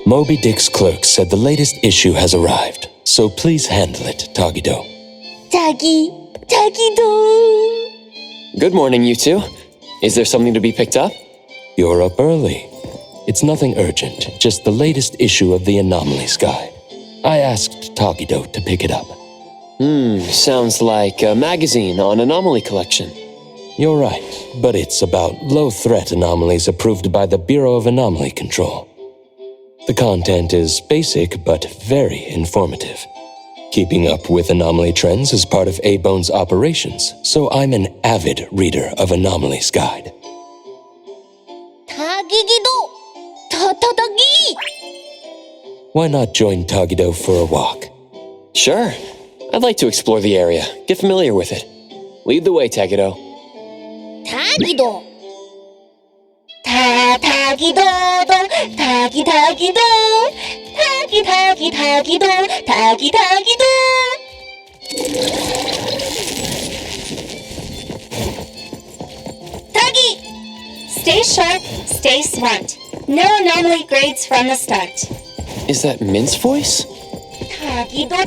Moby Dick's clerk said the latest issue has arrived, so please handle it, Tagido. Tagido! Good morning, you two. Is there something to be picked up? You're up early. It's nothing urgent, just the latest issue of the Anomalies Guide. I asked Tagido to pick it up. Sounds like a magazine on anomaly collection. You're right, but it's about low-threat anomalies approved by the Bureau of Anomaly Control. The content is basic, but very informative. Keeping up with anomaly trends is part of A-Bone's operations, so I'm an avid reader of Anomalies Guide. Tagido! Tatagi! Why not join Tagido for a walk? Sure. I'd like to explore the area, get familiar with it. Lead the way, Tagido. Tagido! Tagido! Tagido! Tagido! Tagi! Stay sharp, stay smart. No anomaly grades from the start. Is that Mint's voice? Tagido!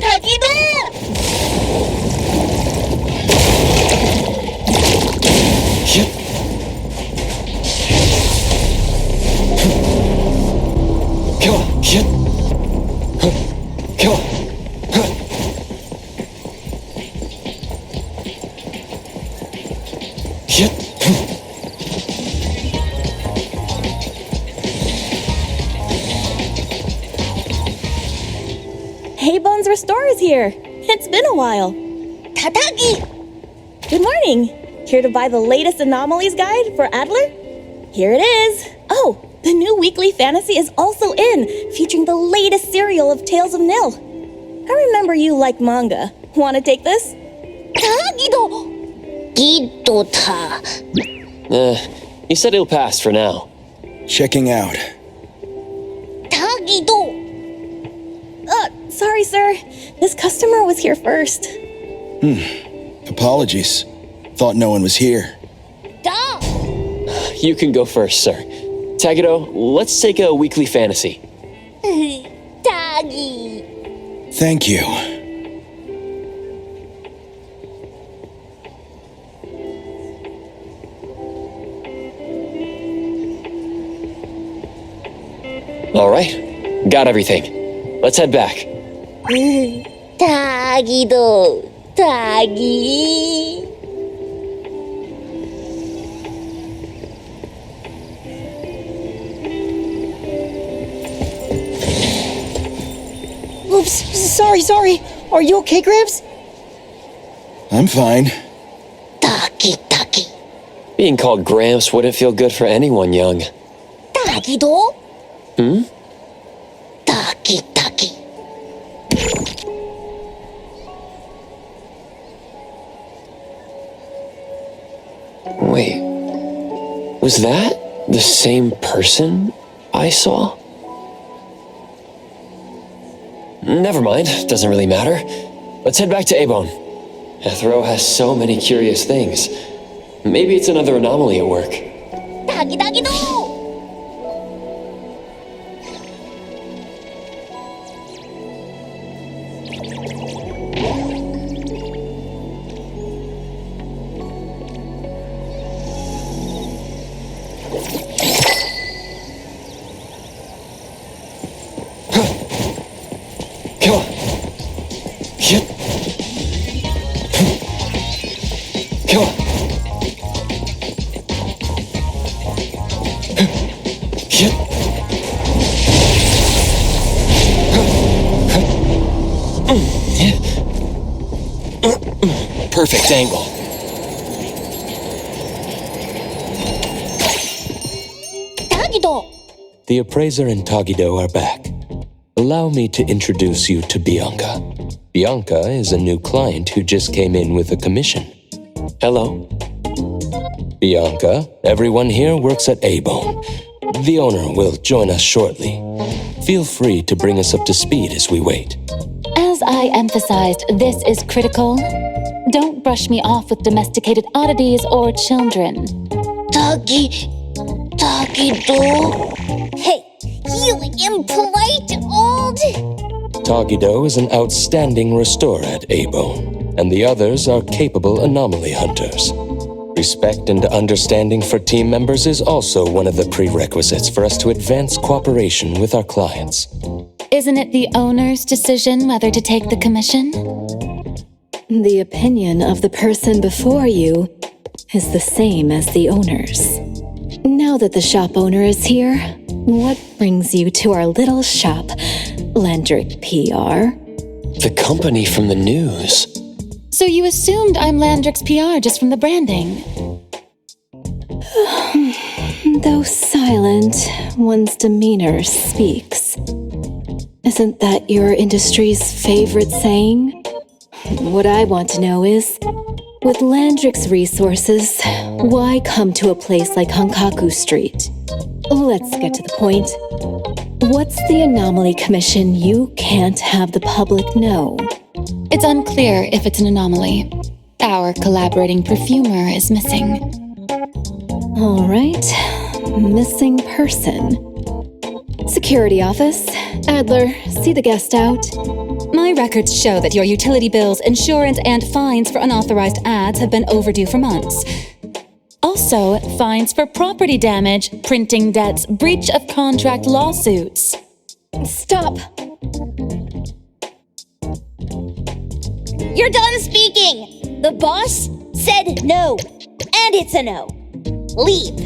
Hey, Bones Restore is here. It's been a while. Tatagi! Good morning. Here to buy the latest Anomalies Guide for Adler? Here it is. Oh, the new weekly fantasy is also in, featuring the latest serial of Tales of Nil. I remember you like manga. Want to take this? Tagido! Gido-ta. He said he'll pass for now. Checking out. Tagido! Sorry, sir. This customer was here first. Apologies. Thought no one was here. Da! You can go first, sir. Tagido, let's take a weekly fantasy. Tagi! Thank you. All right. Got everything. Let's head back. Tagido! Tagi! Oops, sorry. Are you okay, Gramps? I'm fine. Taki. Being called Gramps wouldn't feel good for anyone young. Tagido? Taki. Wait, was that the same person I saw? Never mind, doesn't really matter. Let's head back to A-Bone. Ethro has so many curious things. Maybe it's another anomaly at work. Tagido! Perfect angle. Tagido! The appraiser and Tagido are back. Allow me to introduce you to Bianca. Bianca is a new client who just came in with a commission. Hello. Bianca, everyone here works at A-Bone. The owner will join us shortly. Feel free to bring us up to speed as we wait. As I emphasized, this is critical. Don't brush me off with domesticated oddities or children. Doggy do. Hey, you impolite old. Togido is an outstanding restorer at A-Bone, and the others are capable anomaly hunters. Respect and understanding for team members is also one of the prerequisites for us to advance cooperation with our clients. Isn't it the owner's decision whether to take the commission? The opinion of the person before you is the same as the owner's. Now that the shop owner is here, what brings you to our little shop, Landrick PR? The company from the news. So you assumed I'm Landrick's PR just from the branding? Though silent, one's demeanor speaks. Isn't that your industry's favorite saying? What I want to know is, with Landrick's resources, why come to a place like Hankaku Street? Let's get to the point. What's the anomaly commission you can't have the public know? It's unclear if it's an anomaly. Our collaborating perfumer is missing. All right, missing person. Security office. Adler, see the guest out. My records show that your utility bills, insurance, and fines for unauthorized ads have been overdue for months. Also, fines for property damage, printing debts, breach of contract lawsuits. Stop! You're done speaking. The boss said no, and it's a no. Leave.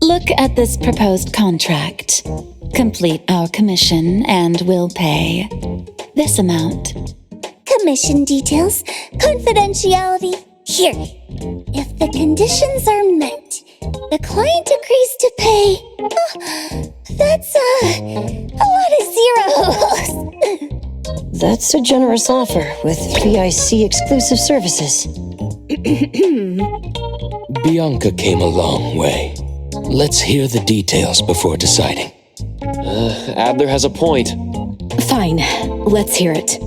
Look at this proposed contract. Complete our commission and we'll pay this amount. Commission details, confidentiality. Here, if the conditions are met, the client agrees to pay. That's a lot of zeros. That's a generous offer with VIC exclusive services. Bianca came a long way. Let's hear the details before deciding. Adler has a point. Fine, let's hear it.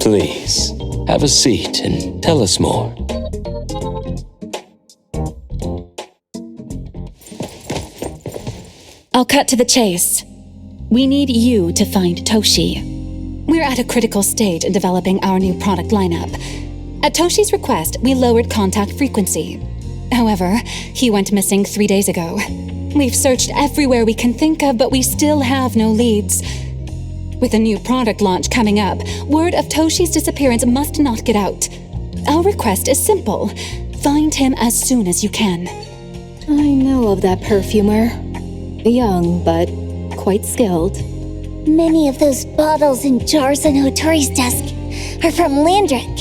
Please, have a seat and tell us more. I'll cut to the chase. We need you to find Toshi. We're at a critical stage in developing our new product lineup. At Toshi's request, we lowered contact frequency. However, he went missing 3 days ago. We've searched everywhere we can think of, but we still have no leads. With a new product launch coming up, word of Toshi's disappearance must not get out. Our request is simple. Find him as soon as you can. I know of that perfumer. Young, but quite skilled. Many of those bottles and jars on Hotori's desk are from Landrick,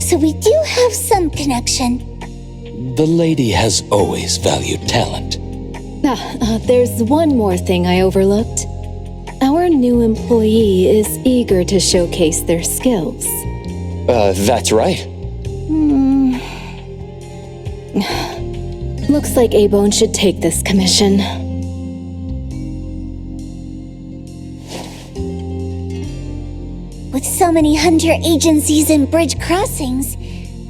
so we do have some connection. The lady has always valued talent. There's one more thing I overlooked. Our new employee is eager to showcase their skills. That's right. Looks like A-Bone should take this commission. With so many hunter agencies and bridge crossings,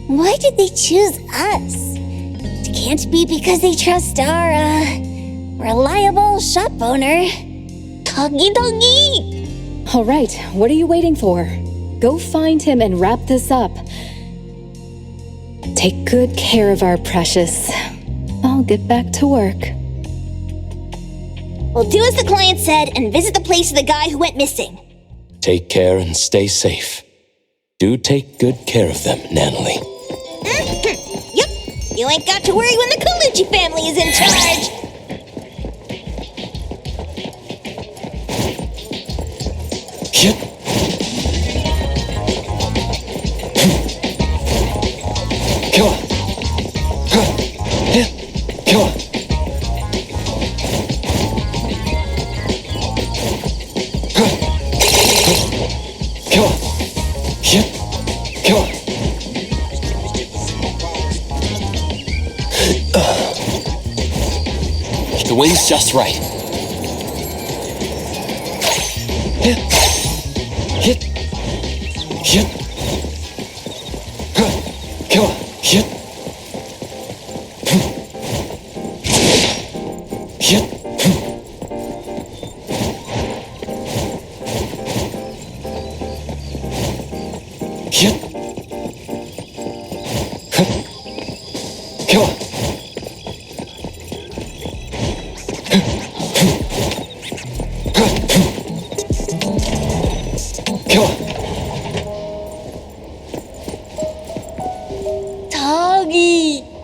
why did they choose us? It can't be because they trust our, reliable shop owner. Doggy. All right, what are you waiting for? Go find him and wrap this up. Take good care of our precious. I'll get back to work. We'll do as the client said and visit the place of the guy who went missing. Take care and stay safe. Do take good care of them, Natalie. Yep, you ain't got to worry when the Colucci family is in charge. Come on. Come on. Come on. Come on. just right. Hit. Come on. Hit. Come on.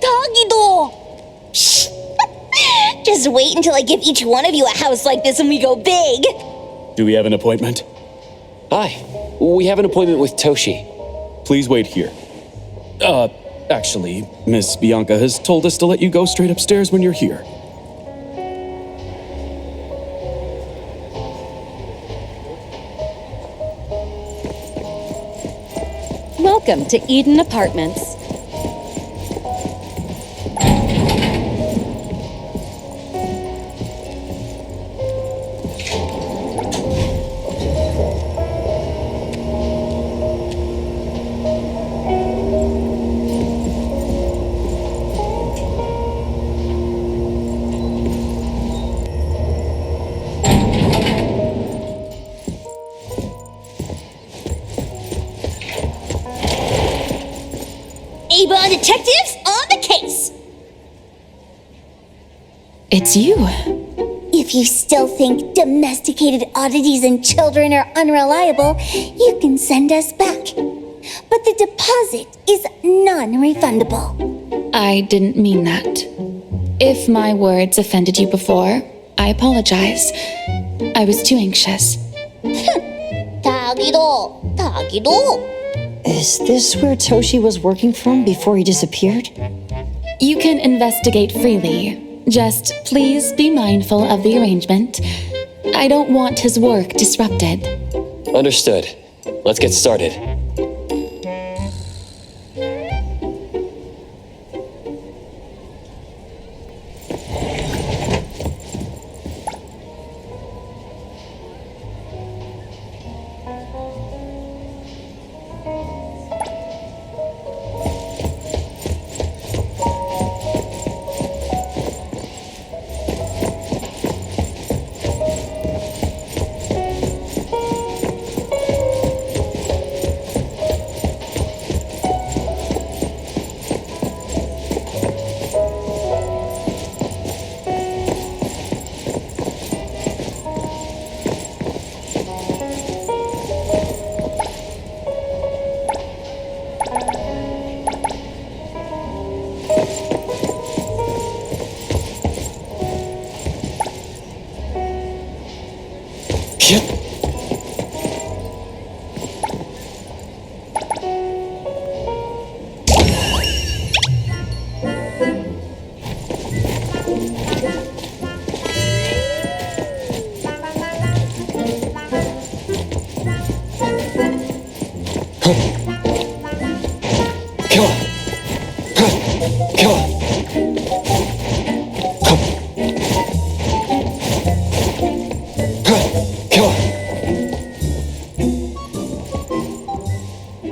Tagido! Shh! Just wait until I give each one of you a house like this when we go big! Do we have an appointment? Hi. We have an appointment with Toshi. Please wait here. Actually, Miss Bianca has told us to let you go straight upstairs when you're here. Welcome to Eden Apartments. Avon detectives on the case! It's you. If you still think domesticated oddities and children are unreliable, you can send us back. But the deposit is non-refundable. I didn't mean that. If my words offended you before, I apologize. I was too anxious. Tagido! Is this where Toshi was working from before he disappeared? You can investigate freely. Just please be mindful of the arrangement. I don't want his work disrupted. Understood. Let's get started.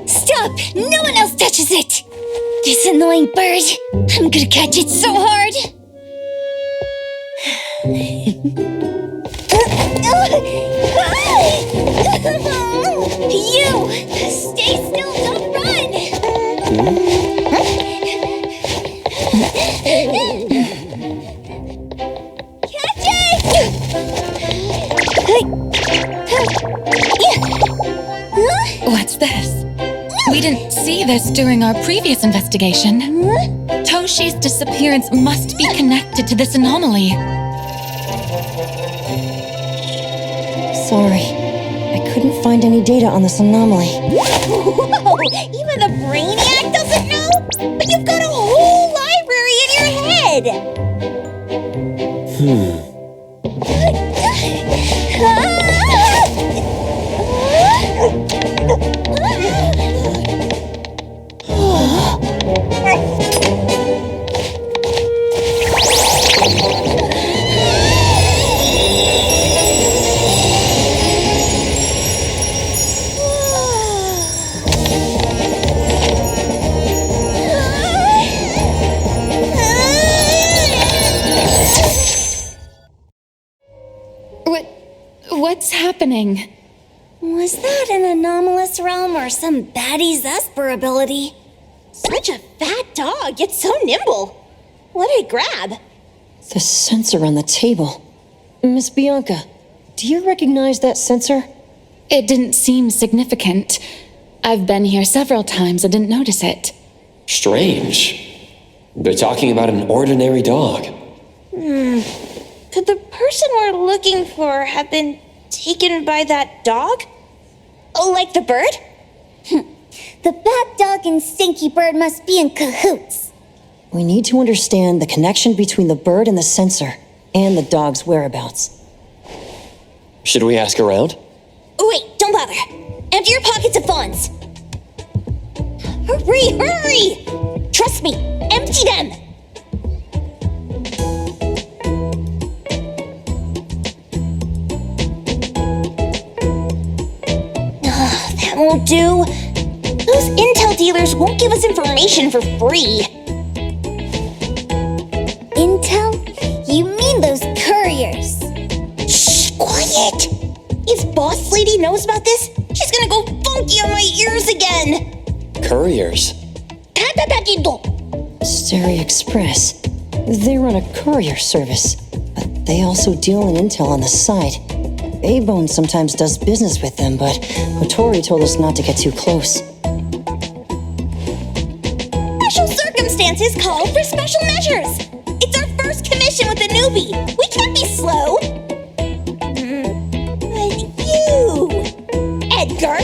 Stop! No one else touches it! This annoying bird! I'm gonna catch it so hard! You! Stay still, don't run! Catch it! What's this? We didn't see this during our previous investigation. Toshi's disappearance must be connected to this anomaly. Sorry, I couldn't find any data on this anomaly. Whoa! Even the brainiac doesn't know? But you've got a whole library in your head! What's happening? Was that an anomalous realm or some baddie's Esper ability? Such a fat dog, yet so nimble. What did it grab? The sensor on the table. Miss Bianca, do you recognize that sensor? It didn't seem significant. I've been here several times and didn't notice it. Strange. They're talking about an ordinary dog. Could the person we're looking for have been taken by that dog? Oh, like the bird? The bad dog and stinky bird must be in cahoots. We need to understand the connection between the bird and the sensor, and the dog's whereabouts. Should we ask around? Wait, don't bother. Empty your pockets of funds. Hurry, hurry! Trust me, empty them! That won't do. Those intel dealers won't give us information for free. Intel? You mean those couriers? Shh, quiet! If Boss Lady knows about this, she's gonna go funky on my ears again! Couriers? Subsidiary Express. They run a courier service, but they also deal in intel on the side. A-Bone sometimes does business with them, but Otori told us not to get too close. Special circumstances call for special measures! It's our first commission with a newbie! We can't be slow! But you... Edgar!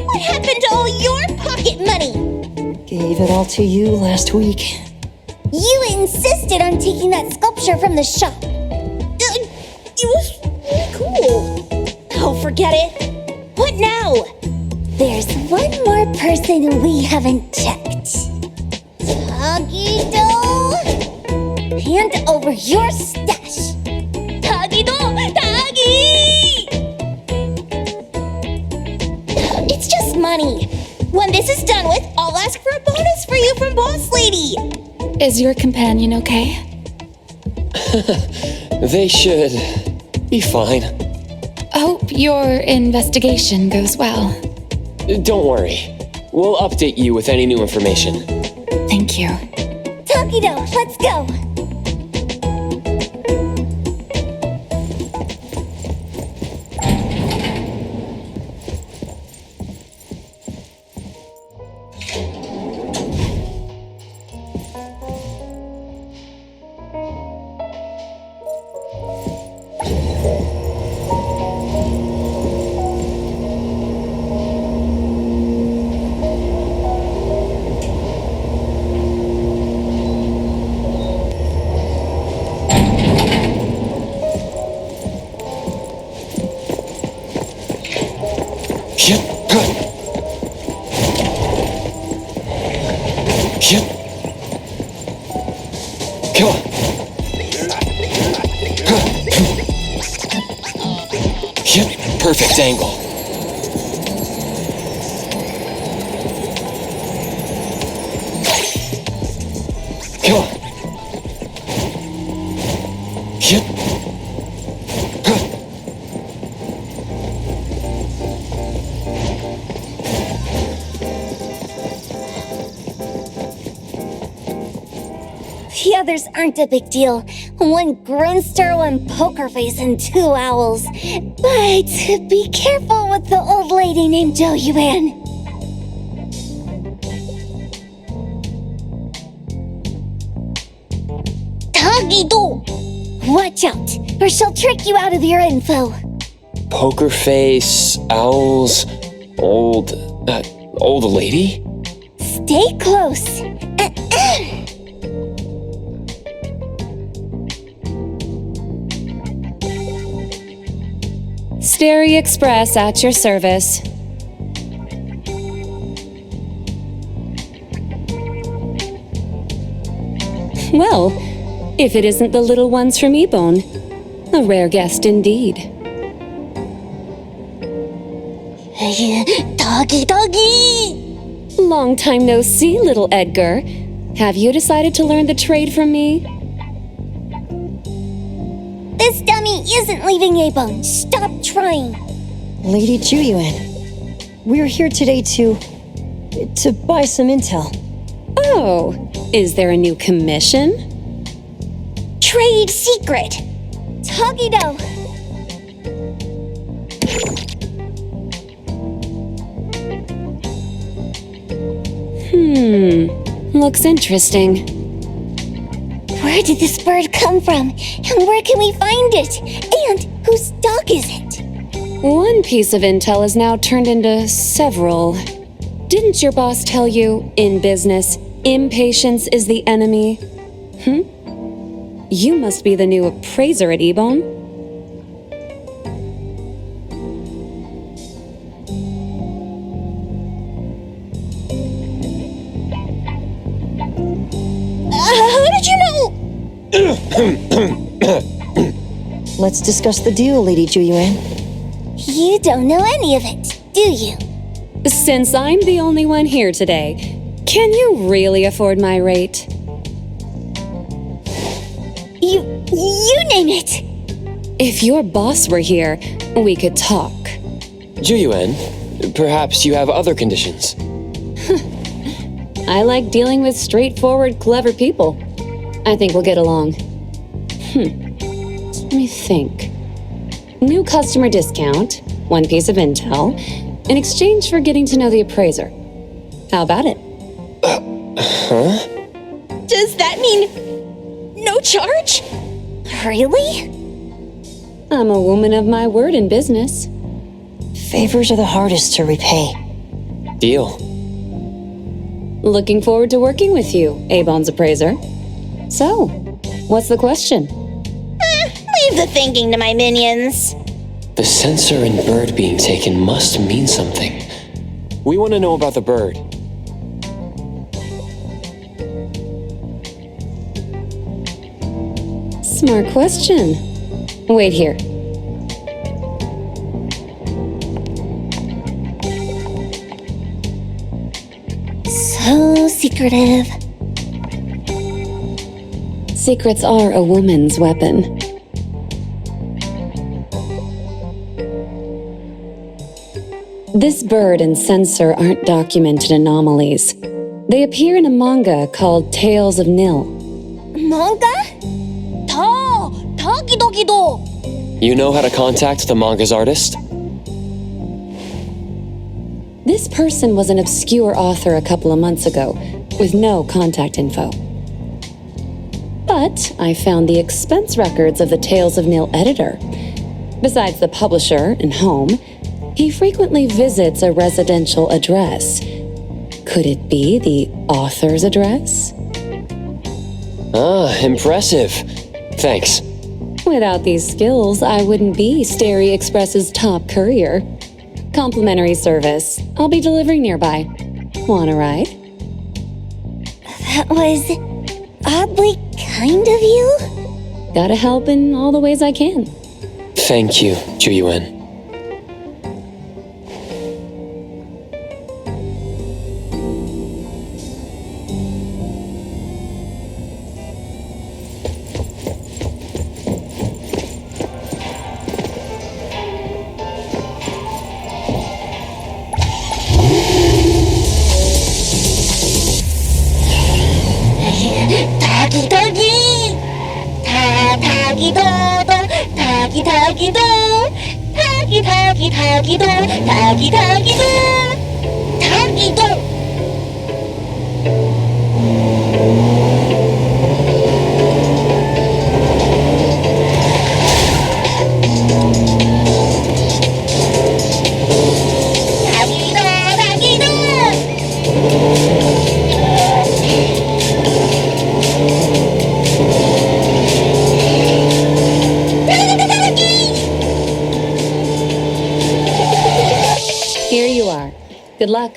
What happened to all your pocket money? Gave it all to you last week. You insisted on taking that sculpture from the shop. It was really cool. Oh, forget it. What now? There's one more person we haven't checked. Tagido! Hand over your stash. Tagido! Tagi! It's just money. When this is done with, I'll ask for a bonus for you from Boss Lady. Is your companion okay? They should be fine. Hope your investigation goes well. Don't worry. We'll update you with any new information. Thank you. Tagido, let's go. Come on. Perfect angle. Come on. The others aren't a big deal. One Grunster, one Poker Face, and two owls. But be careful with the old lady named Jo Yuan. Tagido! Watch out, or she'll trick you out of your info. Poker face, owls, old lady? Stay close. Subsidiary Express at your service. Well, if it isn't the little ones from Ebone, a rare guest indeed. Doggy! Long time no see, little Edgar. Have you decided to learn the trade from me? This dummy isn't leaving A-Bone. Stop trying. Lady Juyuan, we're here today to buy some intel. Oh, is there a new commission? Trade secret. Togido. Looks interesting. Where did this bird come from? And where can we find it? And whose dog is it? One piece of intel is now turned into several. Didn't your boss tell you, in business, impatience is the enemy? You must be the new appraiser at Ebone. How did you know? Let's discuss the deal, Lady Juyuan. You don't know any of it, do you? Since I'm the only one here today, can you really afford my rate? You name it. If your boss were here, we could talk. Juyuan, perhaps you have other conditions. I like dealing with straightforward, clever people. I think we'll get along. Let me think. New customer discount, one piece of intel, in exchange for getting to know the appraiser. How about it? Does that mean no charge? Really? I'm a woman of my word in business. Favors are the hardest to repay. Deal. Looking forward to working with you, Abone's appraiser. So, what's the question? Leave the thinking to my minions. The sensor and bird being taken must mean something. We want to know about the bird. Smart question. Wait here. So secretive. Secrets are a woman's weapon. This bird and sensor aren't documented anomalies. They appear in a manga called Tales of Nil. Manga? Togido. You know how to contact the manga's artist? This person was an obscure author a couple of months ago, with no contact info. But I found the expense records of the Tales of Nil editor. Besides the publisher and home, he frequently visits a residential address. Could it be the author's address? Ah, impressive. Thanks. Without these skills, I wouldn't be Starry Express's top courier. Complimentary service. I'll be delivering nearby. Want a ride? That was oddly kind of you. Gotta help in all the ways I can. Thank you, Juyuan. Here you are. Good luck.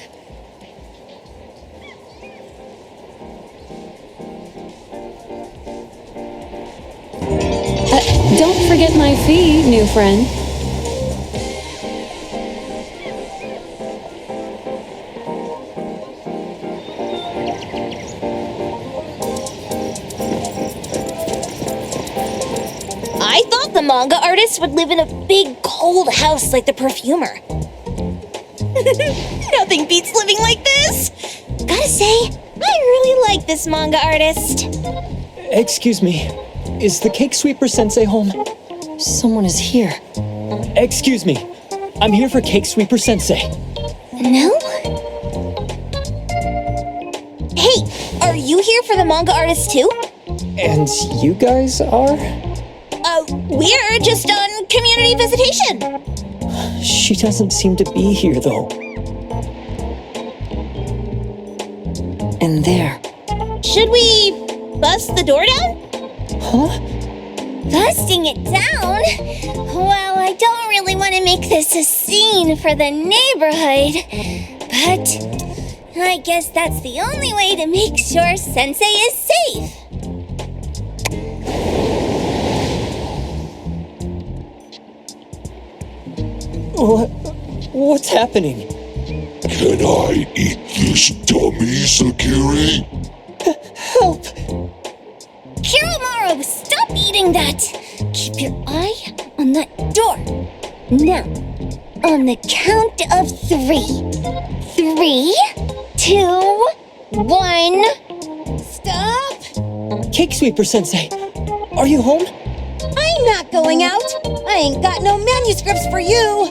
Don't forget my fee, new friend. I thought the artist would live in a big, cold house like the perfumer. Nothing beats living like this. Gotta say, I really like this manga artist. Excuse me, is the Cake Sweeper Sensei home? Someone is here. Excuse me, I'm here for Cake Sweeper Sensei. No? Hey, are you here for the manga artist too? And you guys are? We're just on community visitation. She doesn't seem to be here, though. And there. Should we bust the door down? Huh? Busting it down? Well, I don't really want to make this a scene for the neighborhood, but I guess that's the only way to make sure Sensei is safe. What's happening? Can I eat this dummy, Sakiri? Help! Kiromaru, stop eating that! Keep your eye on that door. Now, on the count of 3. 3, 2, 1. Stop! Cake Sweeper Sensei, are you home? I'm not going out. I ain't got no manuscripts for you.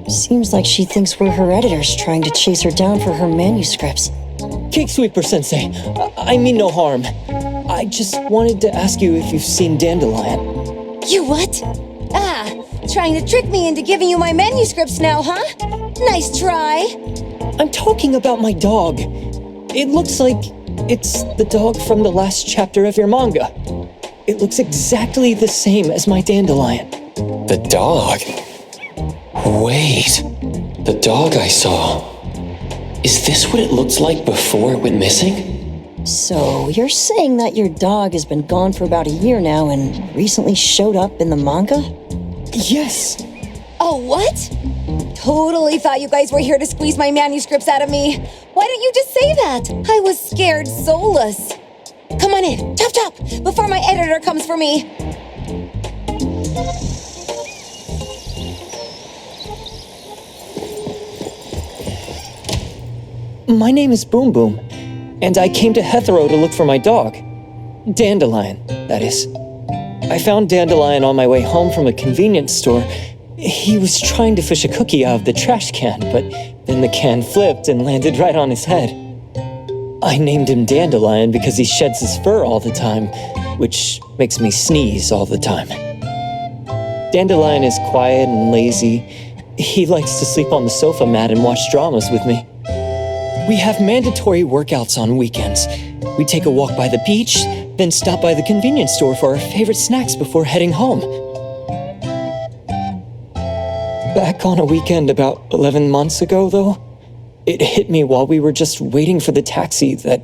Seems like she thinks we're her editors trying to chase her down for her manuscripts. Cake Sweeper Sensei, I mean no harm. I just wanted to ask you if you've seen Dandelion. You what? Trying to trick me into giving you my manuscripts now, huh? Nice try. I'm talking about my dog. It looks like it's the dog from the last chapter of your manga. It looks exactly the same as my Dandelion. The dog? Wait, the dog I saw. Is this what it looked like before it went missing? So, you're saying that your dog has been gone for about a year now and recently showed up in the manga? Yes. Oh, what? Totally thought you guys were here to squeeze my manuscripts out of me. Why don't you just say that? I was scared soulless. Come on in, chop chop, before my editor comes for me. My name is Boom Boom, and I came to Hethero to look for my dog. Dandelion, that is. I found Dandelion on my way home from a convenience store. He was trying to fish a cookie out of the trash can, but then the can flipped and landed right on his head. I named him Dandelion because he sheds his fur all the time, which makes me sneeze all the time. Dandelion is quiet and lazy. He likes to sleep on the sofa mat and watch dramas with me. We have mandatory workouts on weekends. We take a walk by the beach, then stop by the convenience store for our favorite snacks before heading home. Back on a weekend about 11 months ago, though, it hit me while we were just waiting for the taxi that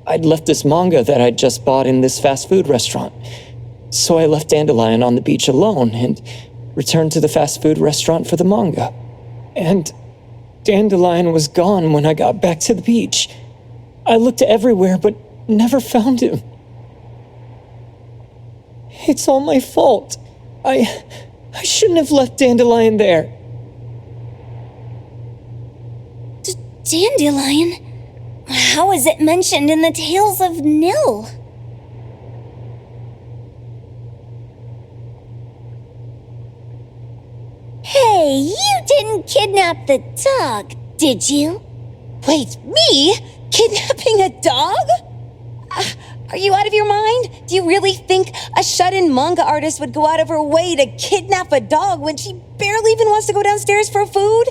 I'd left this manga that I'd just bought in this fast food restaurant. So I left Dandelion on the beach alone and returned to the fast food restaurant for the manga. And Dandelion was gone when I got back to the beach. I looked everywhere but never found him. It's all my fault. I shouldn't have left Dandelion there. Dandelion? How is it mentioned in the Tales of Nil? Hey, you didn't kidnap the dog, did you? Wait, me? Kidnapping a dog? Are you out of your mind? Do you really think a shut-in manga artist would go out of her way to kidnap a dog when she barely even wants to go downstairs for food?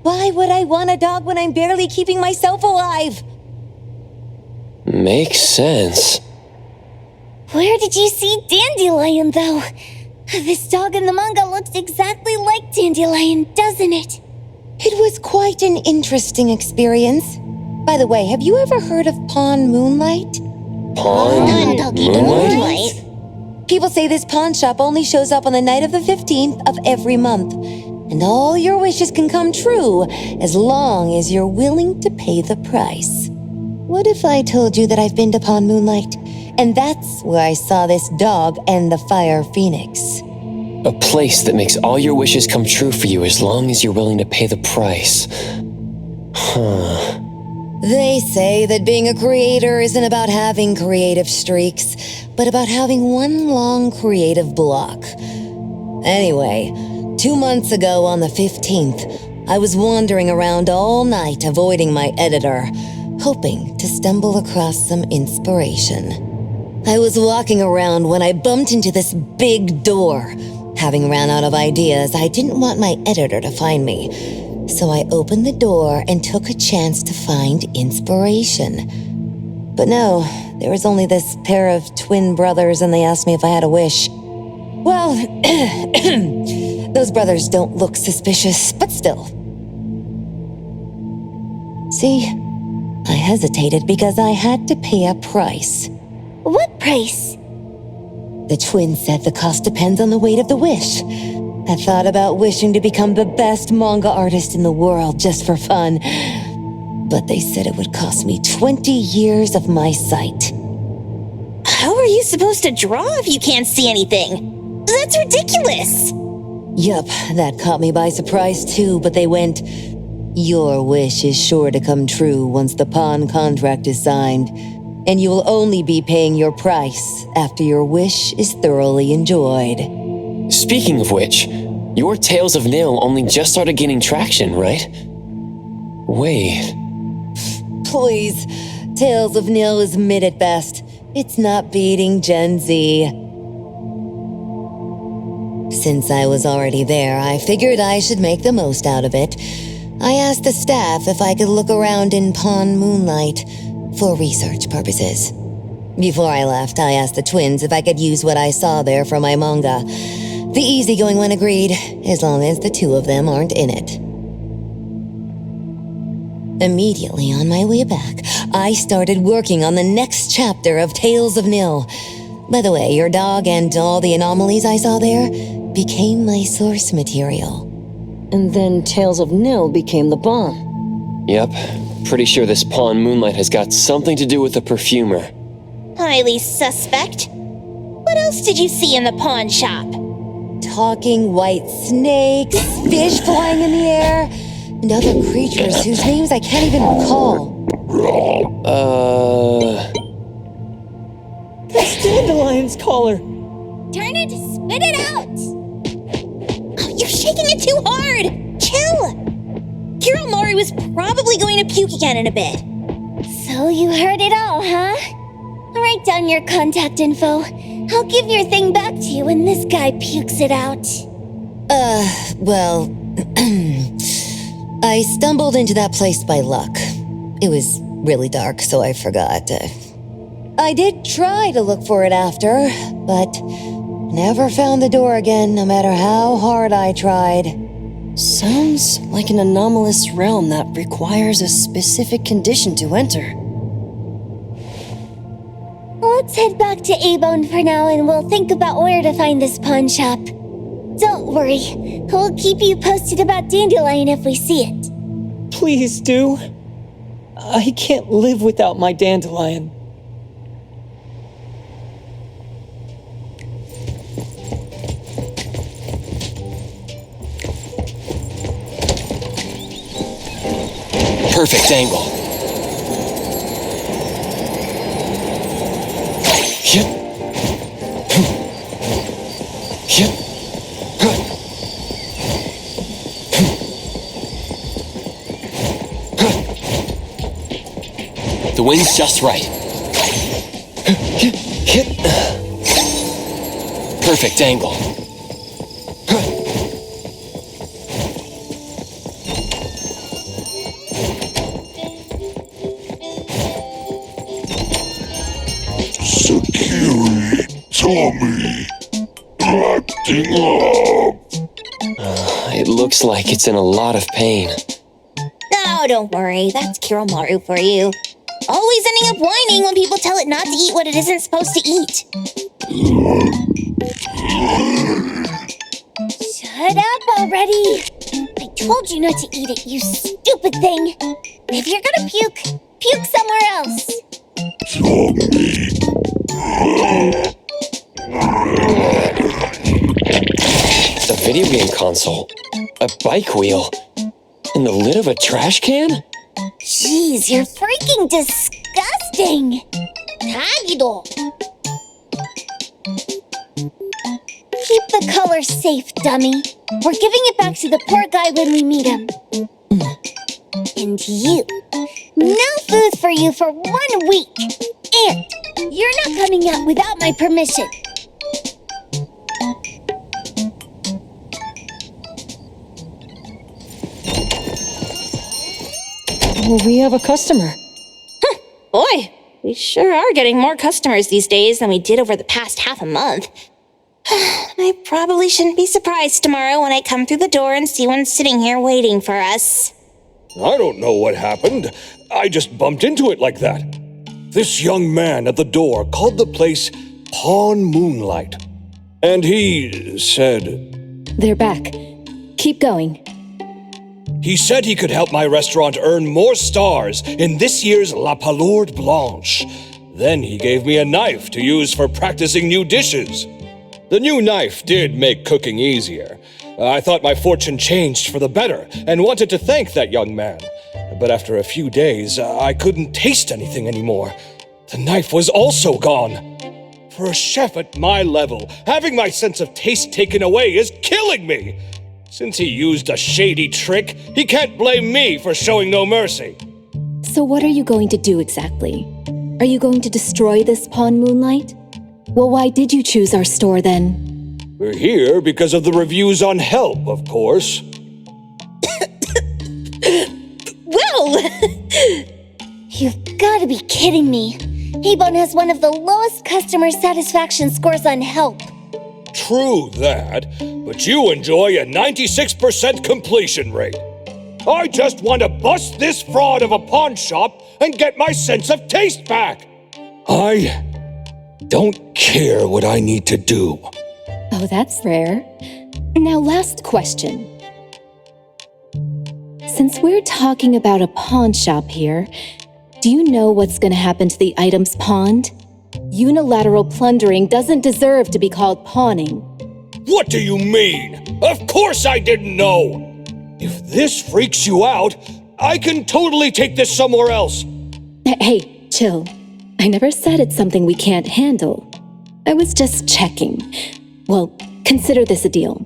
Why would I want a dog when I'm barely keeping myself alive? Makes sense. Where did you see Dandelion, though? This dog in the manga looks exactly like Dandelion, doesn't it? It was quite an interesting experience. By the way, have you ever heard of Pawn Moonlight? Moonlight? People say this pawn shop only shows up on the night of the 15th of every month. And all your wishes can come true as long as you're willing to pay the price. What if I told you that I've been to Pawn Moonlight? And that's where I saw this dog and the fire phoenix. A place that makes all your wishes come true for you as long as you're willing to pay the price. Huh. They say that being a creator isn't about having creative streaks, but about having one long creative block. Anyway, 2 months ago on the 15th, I was wandering around all night avoiding my editor, hoping to stumble across some inspiration. I was walking around when I bumped into this big door. Having ran out of ideas, I didn't want my editor to find me. So I opened the door and took a chance to find inspiration. But no, there was only this pair of twin brothers and they asked me if I had a wish. Well, those brothers don't look suspicious, but still. See, I hesitated because I had to pay a price. What price? The twins said the cost depends on the weight of the wish. I thought about wishing to become the best manga artist in the world just for fun. But they said it would cost me 20 years of my sight. How are you supposed to draw if you can't see anything? That's ridiculous! Yup, that caught me by surprise too, but they went, "Your wish is sure to come true once the pawn contract is signed, and you will only be paying your price after your wish is thoroughly enjoyed." Speaking of which, your Tales of Nil only just started gaining traction, right? Wait. Please, Tales of Nil is mid at best. It's not beating Gen Z. Since I was already there, I figured I should make the most out of it. I asked the staff if I could look around in Pawn Moonlight for research purposes. Before I left, I asked the twins if I could use what I saw there for my manga. The easygoing one agreed, as long as the two of them aren't in it. Immediately on my way back, I started working on the next chapter of Tales of Nil. By the way, your dog and all the anomalies I saw there became my source material. And then Tales of Nil became the bomb. Yep, pretty sure this Pawn Moonlight has got something to do with the perfumer. Highly suspect. What else did you see in the pawn shop? Talking white snakes, fish flying in the air, and other creatures whose names I can't even recall. That's Dandelion's collar! Turn it, spit it out! Oh, you're shaking it too hard! Chill! Kiromaru was probably going to puke again in a bit. So you heard it all, huh? Write down your contact info. I'll give your thing back to you when this guy pukes it out. Well, I stumbled into that place by luck. It was really dark, so I forgot. I did try to look for it after, but never found the door again, no matter how hard I tried. Sounds like an anomalous realm that requires a specific condition to enter. Let's head back to A-Bone for now and we'll think about where to find this pawn shop. Don't worry, we'll keep you posted about Dandelion if we see it. Please do. I can't live without my Dandelion. Perfect angle. The wind's just right. Perfect angle. Sakiri, Tommy, acting up. It looks like it's in a lot of pain. Oh, don't worry, that's Kiromaru for you. Always ending up whining when people tell it not to eat what it isn't supposed to eat. Shut up already! I told you not to eat it, you stupid thing! If you're gonna puke, puke somewhere else! A video game console, a bike wheel, and the lid of a trash can? Jeez, you're freaking disgusting! Tagido! Keep the color safe, dummy. We're giving it back to the poor guy when we meet him. And you. No food for you for 1 week. And you're not coming out without my permission. We have a customer. Huh, boy, we sure are getting more customers these days than we did over the past half a month. I probably shouldn't be surprised tomorrow when I come through the door and see one sitting here waiting for us. I don't know what happened. I just bumped into it like that. This young man at the door called the place Pawn Moonlight. And he said... They're back. Keep going. He said he could help my restaurant earn more stars in this year's La Palourde Blanche. Then he gave me a knife to use for practicing new dishes. The new knife did make cooking easier. I thought my fortune changed for the better and wanted to thank that young man. But after a few days, I couldn't taste anything anymore. The knife was also gone. For a chef at my level, having my sense of taste taken away is killing me. Since he used a shady trick, he can't blame me for showing no mercy. So what are you going to do exactly? Are you going to destroy this Pawn Moonlight? Well, why did you choose our store then? We're here because of the reviews on Help, of course. Well! You've gotta be kidding me. Hebone has one of the lowest customer satisfaction scores on Help. True that, but you enjoy a 96% completion rate. I just want to bust this fraud of a pawn shop and get my sense of taste back. I don't care what I need to do. Oh, that's rare. Now, last question. Since we're talking about a pawn shop here, do you know what's going to happen to the items pawned? Unilateral plundering doesn't deserve to be called pawning. What do you mean? Of course I didn't know! If this freaks you out, I can totally take this somewhere else. Hey, chill. I never said it's something we can't handle. I was just checking. Well, consider this a deal.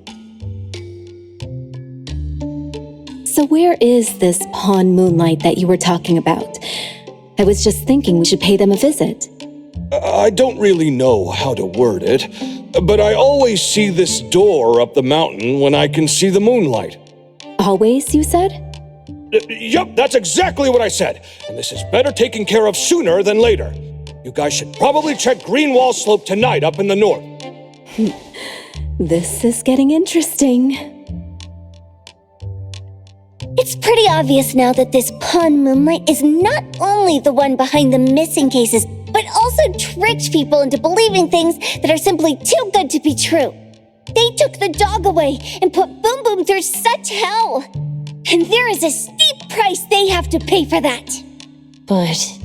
So where is this Pawn Moonlight that you were talking about? I was just thinking we should pay them a visit. I don't really know how to word it, but I always see this door up the mountain when I can see the moonlight. Always, you said? Yup, that's exactly what I said. And this is better taken care of sooner than later. You guys should probably check Greenwall Slope tonight up in the north. This is getting interesting. It's pretty obvious now that this Pawn Moonlight is not only the one behind the missing cases, but also tricked people into believing things that are simply too good to be true. They took the dog away and put Boom Boom through such hell. And there is a steep price they have to pay for that. But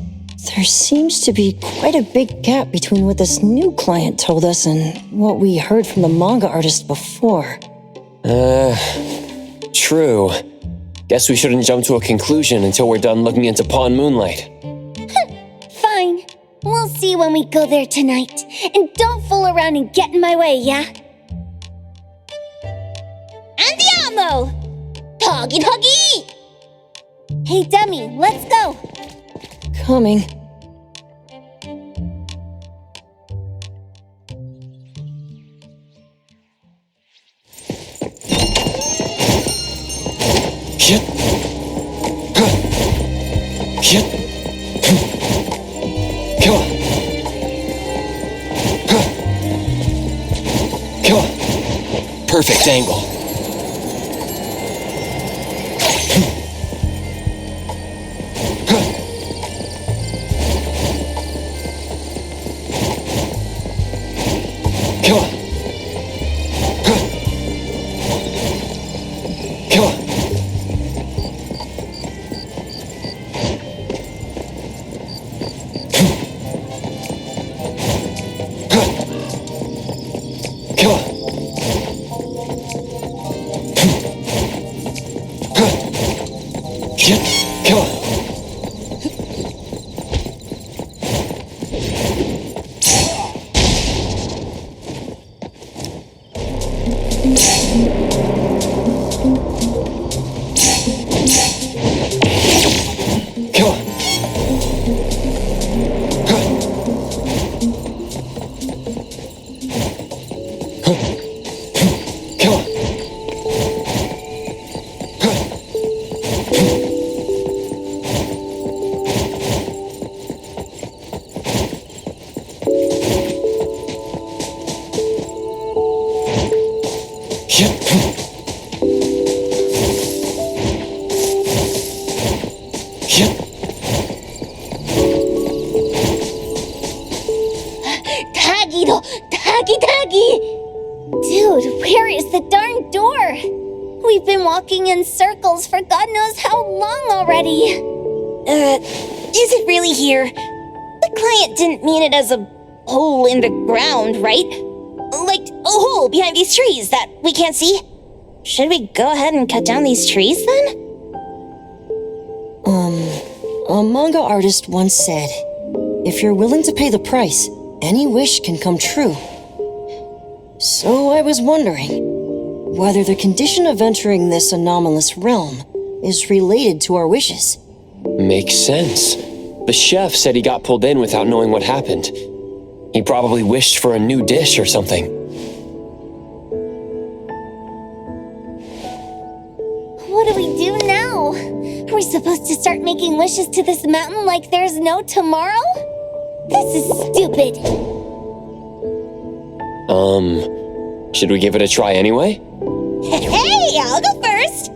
there seems to be quite a big gap between what this new client told us and what we heard from the manga artist before. True. Guess we shouldn't jump to a conclusion until we're done looking into Pawn Moonlight. Fine. We'll see when we go there tonight. And don't fool around and get in my way, yeah? Andiamo! Huggy huggy! Hey, dummy, let's go. Coming. Come on. Come on. Perfect angle. Come on. Come on. Come on. Tagido! Tagi! Dude, where is the darn door? We've been walking in circles for God knows how long already. Is it really here? The client didn't mean it as a hole in the ground, right? Like a hole behind these trees that we can't see? Should we go ahead and cut down these trees then? A manga artist once said, if you're willing to pay the price, any wish can come true. So I was wondering whether the condition of entering this anomalous realm is related to our wishes. Makes sense. The chef said he got pulled in without knowing what happened. He probably wished for a new dish or something. What do we do now? Are we supposed to start making wishes to this mountain like there's no tomorrow? This is stupid. Should we give it a try anyway? Hey, I'll go first.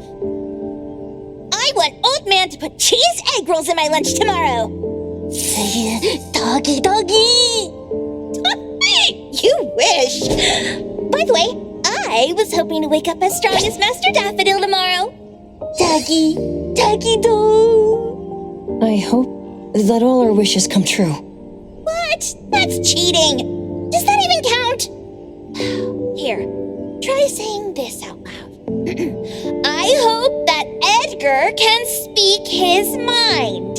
I want Old Man to put cheese egg rolls in my lunch tomorrow. Doggy! You wish. By the way, I was hoping to wake up as strong as Master Daffodil tomorrow. Doggy do! I hope that all our wishes come true. What? That's cheating. Does that even count? Here, try saying this out loud. I hope that Edgar can speak his mind.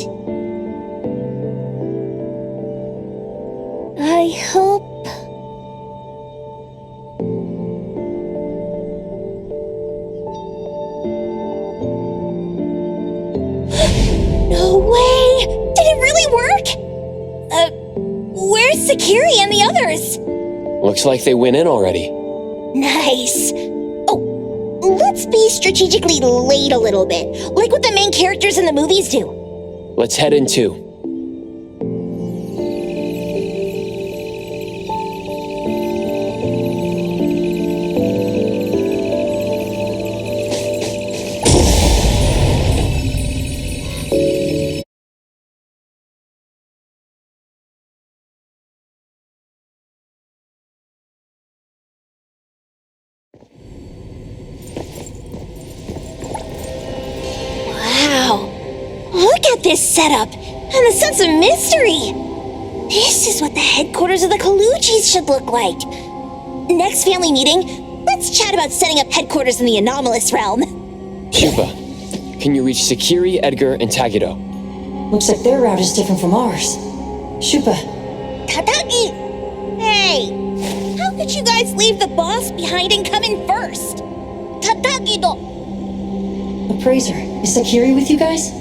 I hope... No way! Did it really work? Where's Sakiri and the others? Looks like they went in already. Nice. Oh, let's be strategically late a little bit, like what the main characters in the movies do. Let's head in too. Look at this setup, and the sense of mystery. This is what the headquarters of the Colucci's should look like. Next family meeting, let's chat about setting up headquarters in the anomalous realm. Shupa, can you reach Sakiri, Edgar, and Tagido? Looks like their route is different from ours. Shupa. Tataki! Hey, how could you guys leave the boss behind and come in first? Tataki-do! Appraiser, is Sakiri with you guys?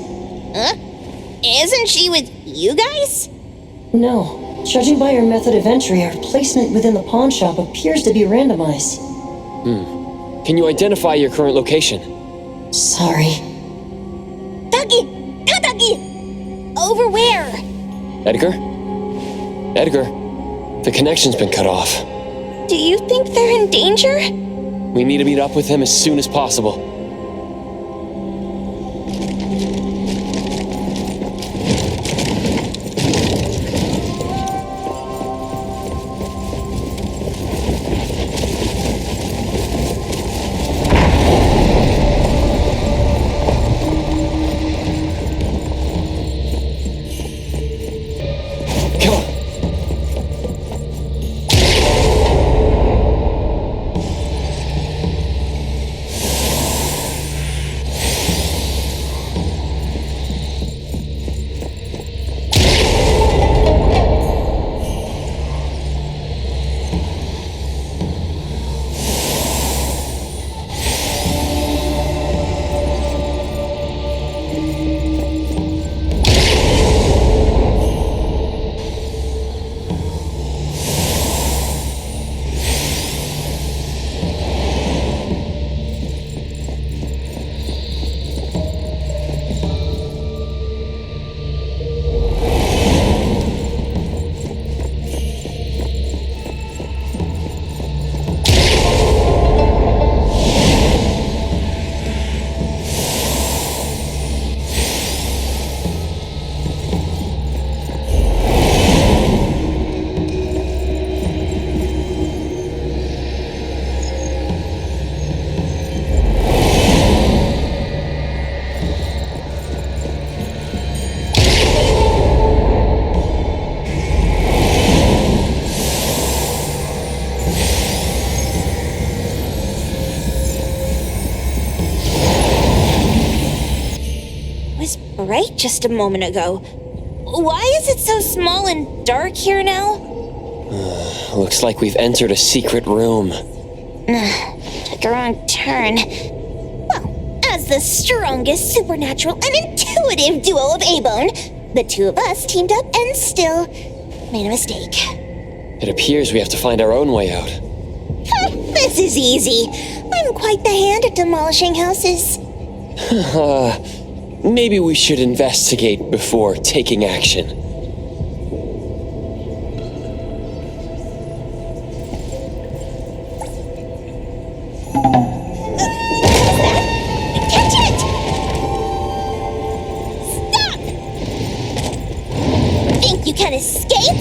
Huh? Isn't she with you guys? No. Judging by her method of entry, our placement within the pawn shop appears to be randomized. Can you identify your current location? Sorry. Tataki! Over where? Edgar? Edgar, the connection's been cut off. Do you think they're in danger? We need to meet up with him as soon as possible. right just a moment ago. Why is it so small and dark here now? Looks like we've entered a secret room. Took a wrong turn. Well, as the strongest supernatural and intuitive duo of A-Bone, the two of us teamed up and still made a mistake. It appears we have to find our own way out. This is easy. I'm quite the hand at demolishing houses. Maybe we should investigate before taking action. Catch it! Stop! Think you can escape?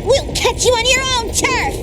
We'll catch you on your own turf!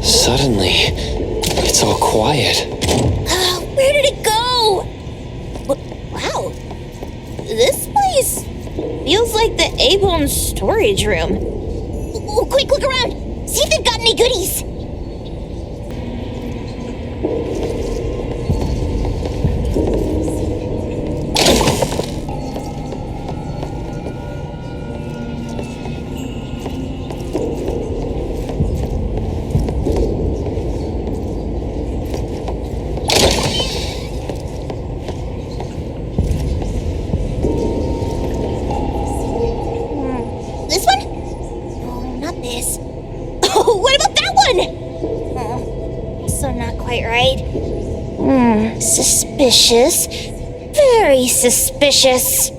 Suddenly, it's all quiet. Where did it go? Wow. This place feels like the A-Bone storage room. Quick, look around. See if they've got any goodies. Suspicious. Very suspicious.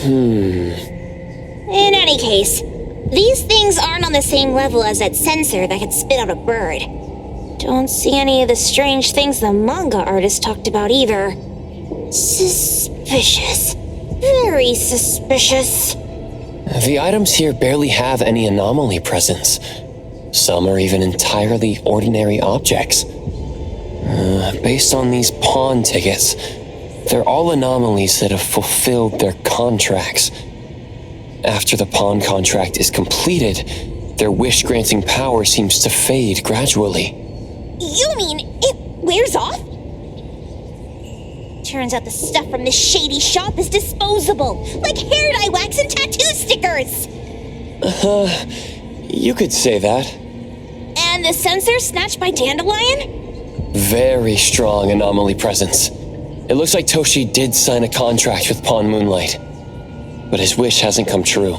In any case, these things aren't on the same level as that sensor that could spit out a bird. Don't see any of the strange things the manga artist talked about either. Suspicious. Very suspicious. The items here barely have any anomaly presence. Some are even entirely ordinary objects. Based on these pawn tickets, they're all anomalies that have fulfilled their contracts. After the pawn contract is completed, their wish-granting power seems to fade gradually. You mean it wears off? Turns out the stuff from this shady shop is disposable, like hair dye wax and tattoo stickers! You could say that. And the sensor snatched by Dandelion? Very strong anomaly presence. It looks like Toshi did sign a contract with Pawn Moonlight. but his wish hasn't come true.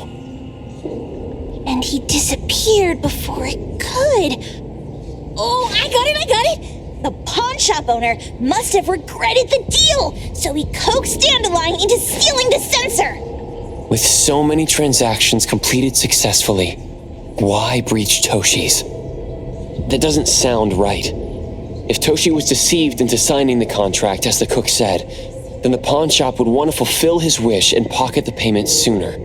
And he disappeared before it could. Oh, I got it! The pawn shop owner must have regretted the deal, so he coaxed Dandelion into stealing the sensor. With so many transactions completed successfully, why breach Toshi's? That doesn't sound right. If Toshi was deceived into signing the contract, as the cook said, then the pawn shop would want to fulfill his wish and pocket the payment sooner.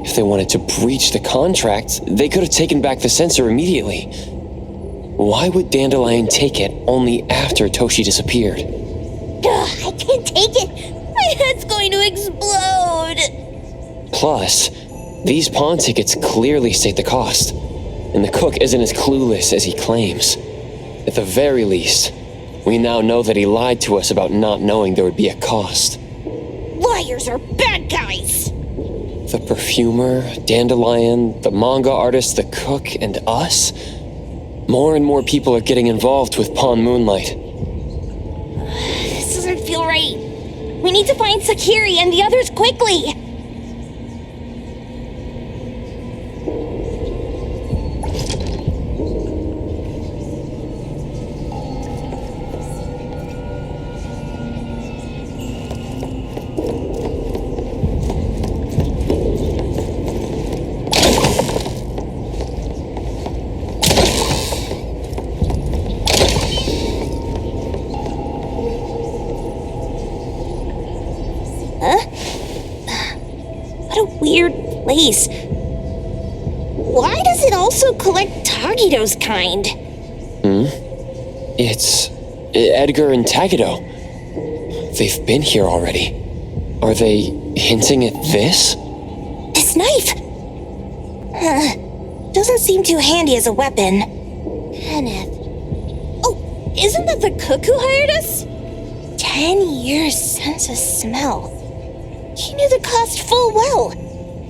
If they wanted to breach the contract, they could have taken back the sensor immediately. Why would Dandelion take it only after Toshi disappeared? Ugh, I can't take it! My head's going to explode! Plus, these pawn tickets clearly state the cost, and the cook isn't as clueless as he claims. At the very least, we now know that he lied to us about not knowing there would be a cost. Liars are bad guys! The perfumer, Dandelion, the manga artist, the cook, and us? More and more people are getting involved with Pawn Moonlight. This doesn't feel right. We need to find Sakiri and the others quickly! Place. Why does it also collect Tagido's kind? It's Edgar and Tagido. They've been here already. Are they hinting at this? This knife! Doesn't seem too handy as a weapon. Kenneth. Oh, isn't that the cook who hired us? 10 years sense of smell. He knew the cost full well.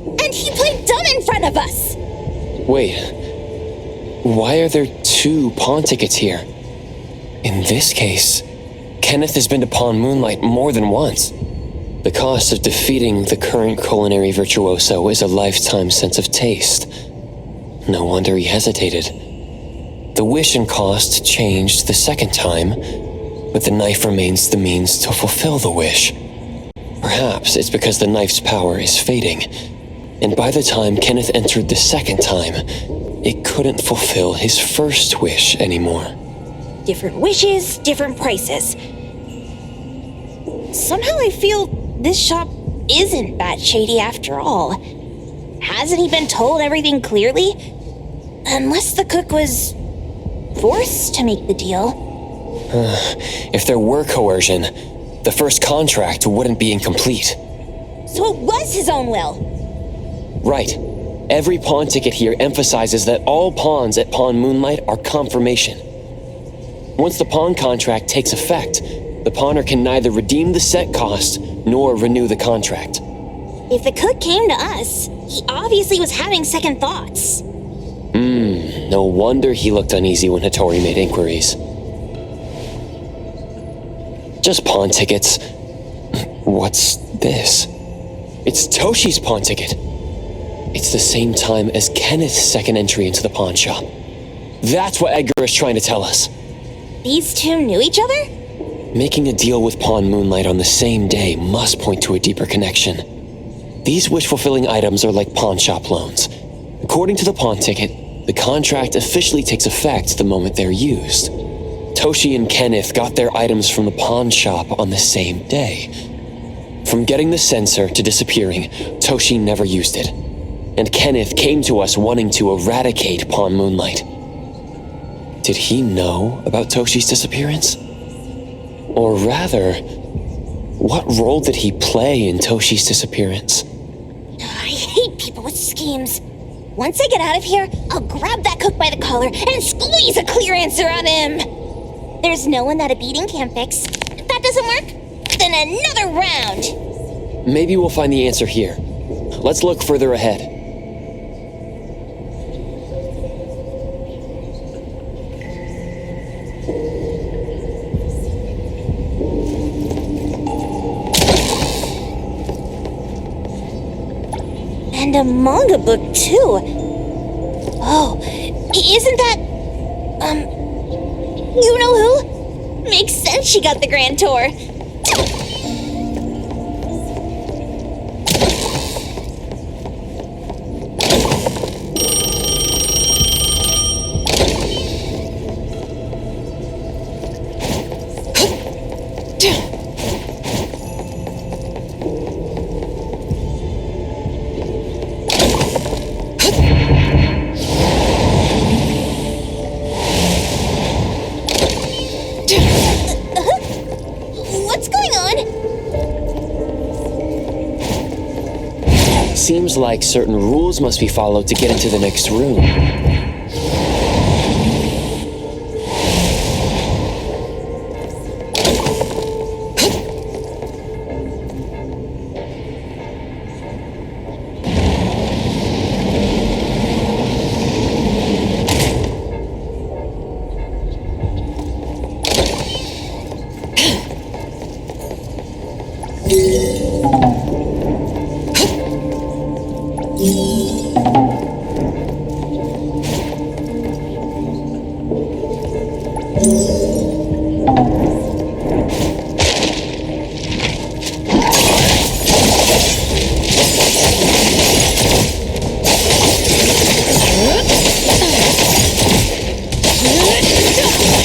And he played dumb in front of us! Wait. Why are there 2 pawn tickets here? In this case, Kenneth has been to Pawn Moonlight more than once. The cost of defeating the current culinary virtuoso is a lifetime sense of taste. No wonder he hesitated. The wish and cost changed the second time, but the knife remains the means to fulfill the wish. Perhaps it's because the knife's power is fading, and by the time Kenneth entered the second time, it couldn't fulfill his first wish anymore. Different wishes, different prices. Somehow I feel this shop isn't that shady after all. Hasn't he been told everything clearly? Unless the cook was forced to make the deal. If there were coercion, the first contract wouldn't be incomplete. So it was his own will. Right. Every pawn ticket here emphasizes that all pawns at Pawn Moonlight are confirmation. Once the pawn contract takes effect, the pawner can neither redeem the set cost nor renew the contract. If the cook came to us, he obviously was having second thoughts. No wonder he looked uneasy when Hattori made inquiries. Just pawn tickets. What's this? It's Toshi's pawn ticket. It's the same time as Kenneth's second entry into the pawn shop. That's what Edgar is trying to tell us. These 2 knew each other? Making a deal with Pawn Moonlight on the same day must point to a deeper connection. These wish-fulfilling items are like pawn shop loans. According to the pawn ticket, the contract officially takes effect the moment they're used. Toshi and Kenneth got their items from the pawn shop on the same day. From getting the sensor to disappearing, Toshi never used it. And Kenneth came to us wanting to eradicate Pawn Moonlight. Did he know about Toshi's disappearance? Or rather, what role did he play in Toshi's disappearance? I hate people with schemes. Once I get out of here, I'll grab that cook by the collar and squeeze a clear answer out of him. There's no one that a beating can't fix. If that doesn't work, then another round. Maybe we'll find the answer here. Let's look further ahead. And a manga book, too. Oh, isn't that... you know who? Makes sense she got the Grand Tour. What's going on? Seems like certain rules must be followed to get into the next room.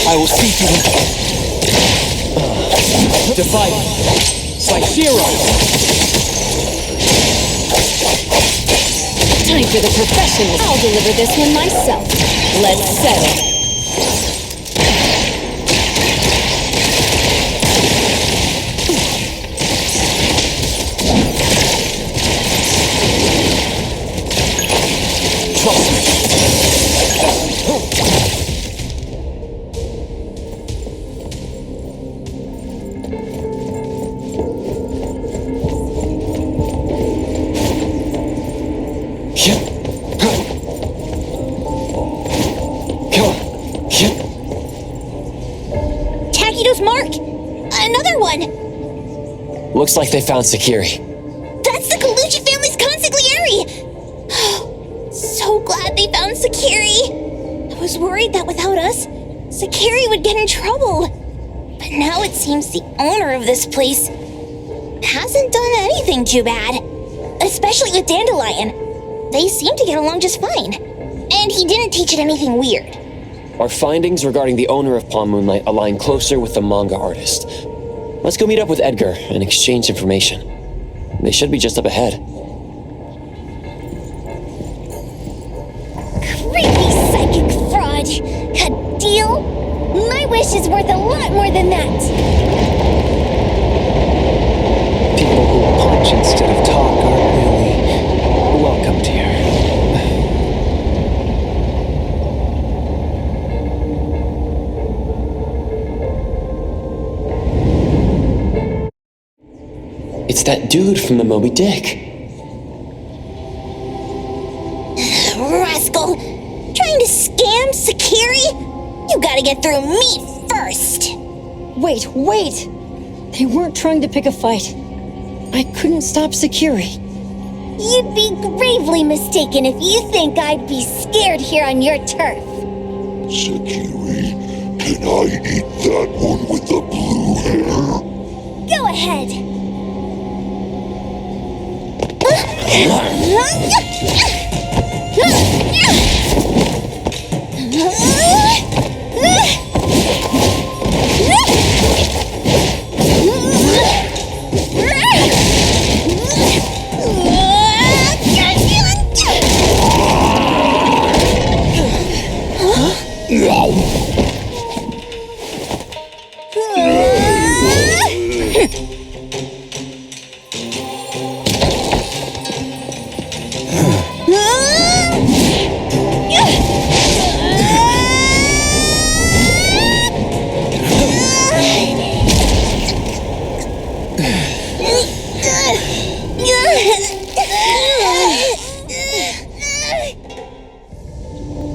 I will see to it. Divide. Psychero. Time for the professionals. I'll deliver this one myself. Let's settle. Takido's mark! Another one! Looks like they found Sakiri. That's the Colucci family's consigliere! So glad they found Sakiri! I was worried that without us, Sakiri would get in trouble. But now it seems the owner of this place hasn't done anything too bad. Especially with Dandelion. They seem to get along just fine. And he didn't teach it anything weird. Our findings regarding the owner of Palm Moonlight align closer with the manga artist. Let's go meet up with Edgar and exchange information. They should be just up ahead. Creepy psychic fraud! A deal? My wish is worth a lot more than that! People who punch instead of talk aren't really welcomed here. It's that dude from the Moby Dick. Rascal! Trying to scam Sakiri? You gotta get through me first! Wait! They weren't trying to pick a fight. I couldn't stop Sakiri. You'd be gravely mistaken if you think I'd be scared here on your turf. Sakiri, can I eat that one with the blue hair? Go ahead.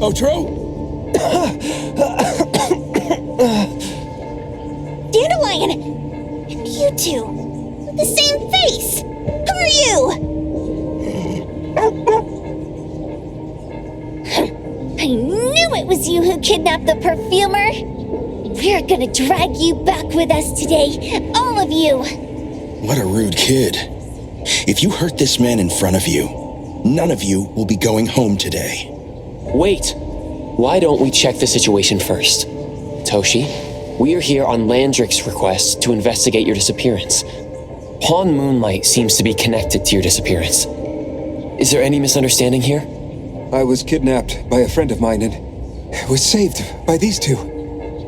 Otro? Dandelion! And you two, with the same face! Who are you? I knew it was you who kidnapped the perfumer! We're gonna drag you back with us today, all of you! What a rude kid. If you hurt this man in front of you, none of you will be going home today. Wait! Why don't we check the situation first? Toshi, we are here on Landrick's request to investigate your disappearance. Pawn Moonlight seems to be connected to your disappearance. Is there any misunderstanding here? I was kidnapped by a friend of mine and was saved by these two.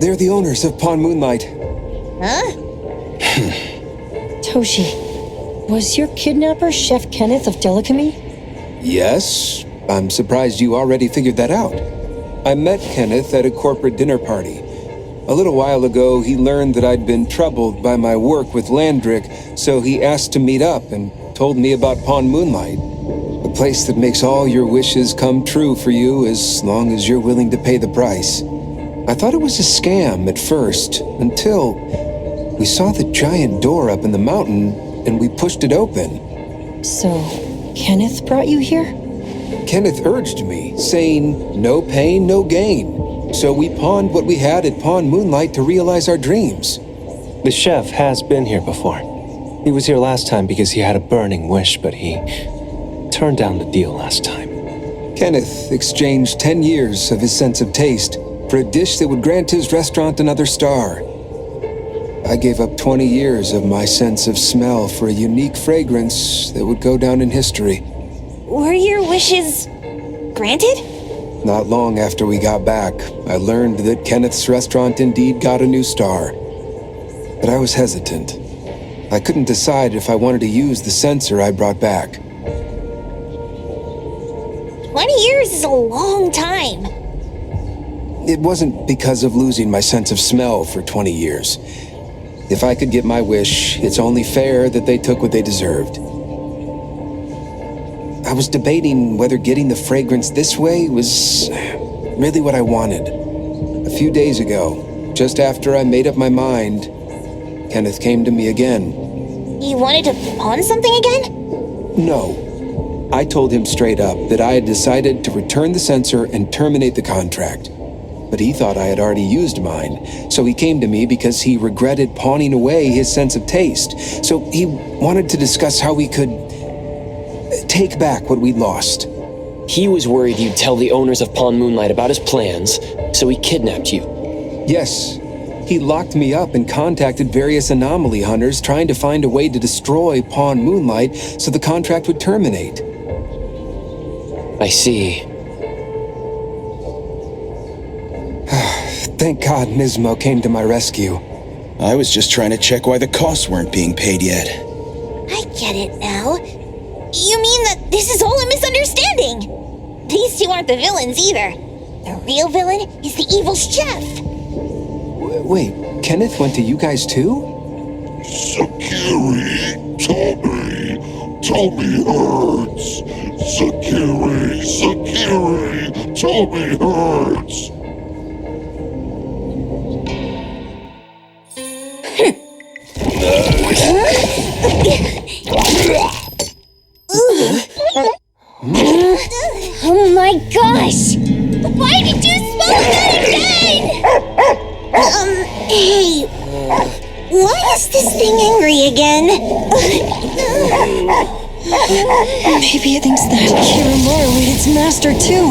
They're the owners of Pawn Moonlight. Huh? Toshi, was your kidnapper Chef Kenneth of Delicamy? Yes, I'm surprised you already figured that out. I met Kenneth at a corporate dinner party. A little while ago, he learned that I'd been troubled by my work with Landrick, so he asked to meet up and told me about Pawn Moonlight. A place that makes all your wishes come true for you as long as you're willing to pay the price. I thought it was a scam at first, until we saw the giant door up in the mountain and we pushed it open. So, Kenneth brought you here? Kenneth urged me, saying, no pain, no gain. So we pawned what we had at Pawn Moonlight to realize our dreams. The chef has been here before. He was here last time because he had a burning wish, but he turned down the deal last time. Kenneth exchanged 10 years of his sense of taste for a dish that would grant his restaurant another star. I gave up 20 years of my sense of smell for a unique fragrance that would go down in history. Were your wishes granted? Not long after we got back, I learned that Kenneth's restaurant indeed got a new star. But I was hesitant. I couldn't decide if I wanted to use the sensor I brought back. 20 years is a long time. It wasn't because of losing my sense of smell for 20 years. If I could get my wish, it's only fair that they took what they deserved. I was debating whether getting the fragrance this way was really what I wanted. A few days ago, just after I made up my mind, Kenneth came to me again. You wanted to pawn something again? No. I told him straight up that I had decided to return the sensor and terminate the contract. But he thought I had already used mine, so he came to me because he regretted pawning away his sense of taste. So he wanted to discuss how we could take back what we'd lost. He was worried you'd tell the owners of Pawn Moonlight about his plans, so he kidnapped you. Yes. He locked me up and contacted various anomaly hunters trying to find a way to destroy Pawn Moonlight so the contract would terminate. I see. Thank God Nismo came to my rescue. I was just trying to check why the costs weren't being paid yet. I get it now. You mean that this is all a misunderstanding? These two aren't the villains either. The real villain is the evil chef. Wait, Kenneth went to you guys too? Sakiri, Tommy hurts. Sakiri, Tommy hurts. Oh my gosh! Why did you smoke that again? Hey, why is this thing angry again? Maybe it thinks that Kiramura ate its master too.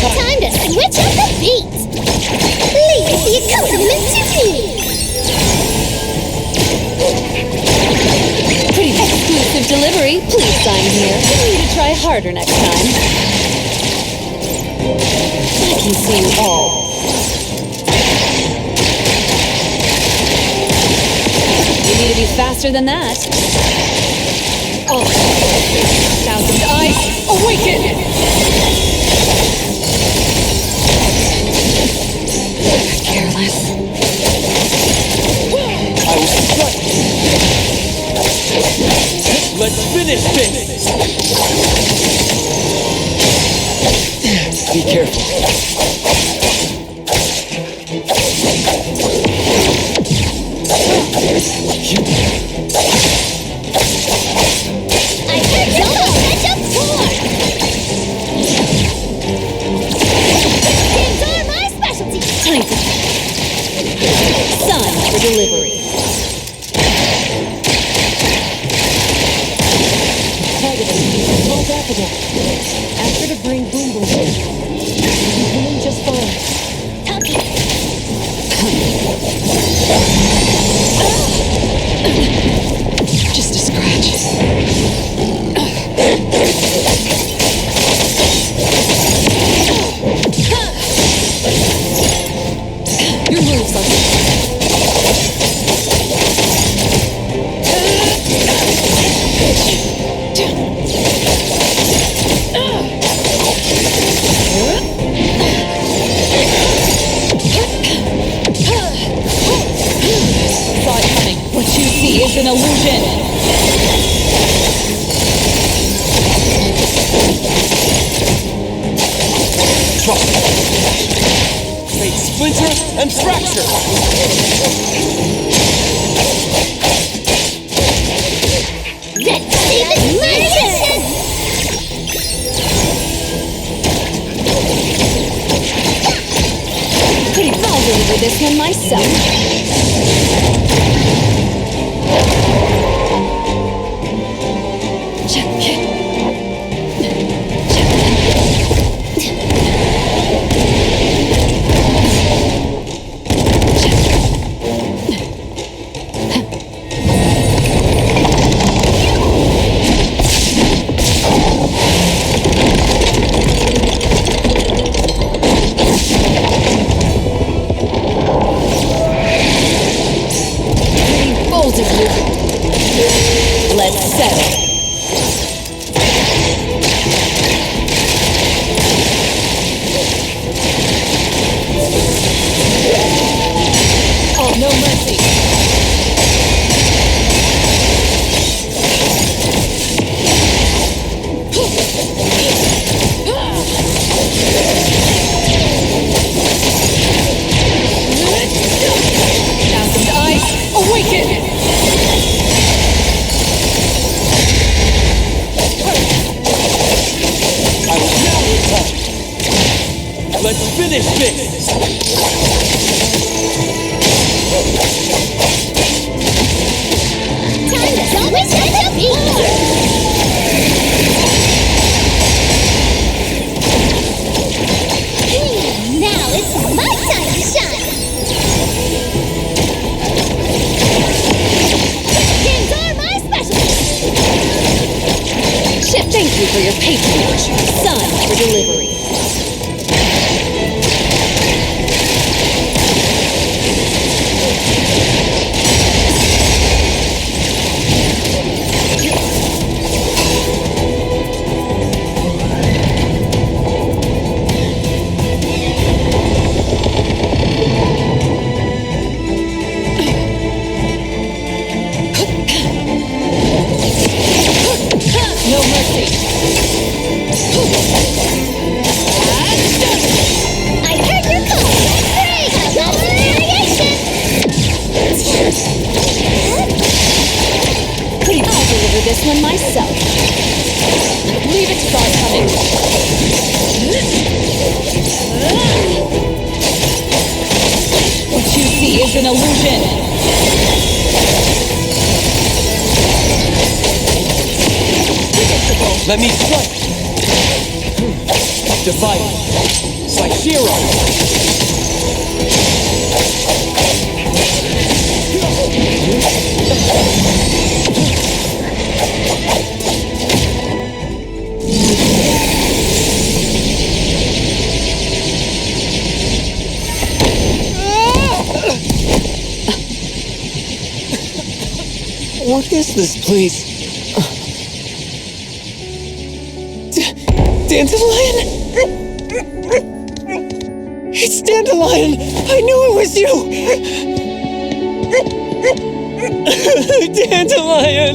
Time to switch up the beat! Leave the accompaniment to me! Pretty exclusive delivery. Please sign here. You need to try harder next time. I can see you all. You need to be faster than that. Oh. Thousand eyes, awaken! Careless. I was right. Let's finish this! delivery. Targeting. Small daffodil. Ask her to bring Boom Boom in. She's doing just fine. Just a scratch. Your moves are Saw it coming. What you see is an illusion. Trust me. Fate splinter and fracture. Let's see this mission! Pretty well deliver this one myself. Let's settle. Oh, no mercy. Thousand eyes, awaken! Let's finish this! Time to always get to be! Now it's my time to shine! Games are my specialty! Chip, thank you for your patronage. Sun for delivery. No mercy. I heard your call! Hooray! Lots of variation! I'll deliver this one myself. Leave it to God coming. What you see is an illusion. Let me strike! Divide! Saishiro! What is this, please? Dandelion? It's Dandelion! I knew it was you! Dandelion!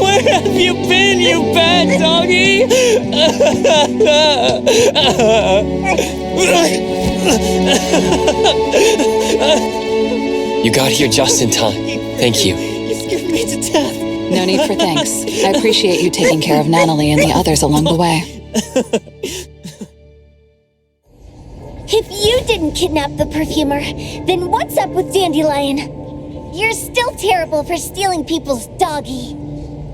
Where have you been, you bad doggy? You got here just in time. Thank you. You scared me to death. No need for thanks. I appreciate you taking care of Natalie and the others along the way. If you didn't kidnap the perfumer, then what's up with Dandelion? You're still terrible for stealing people's doggy.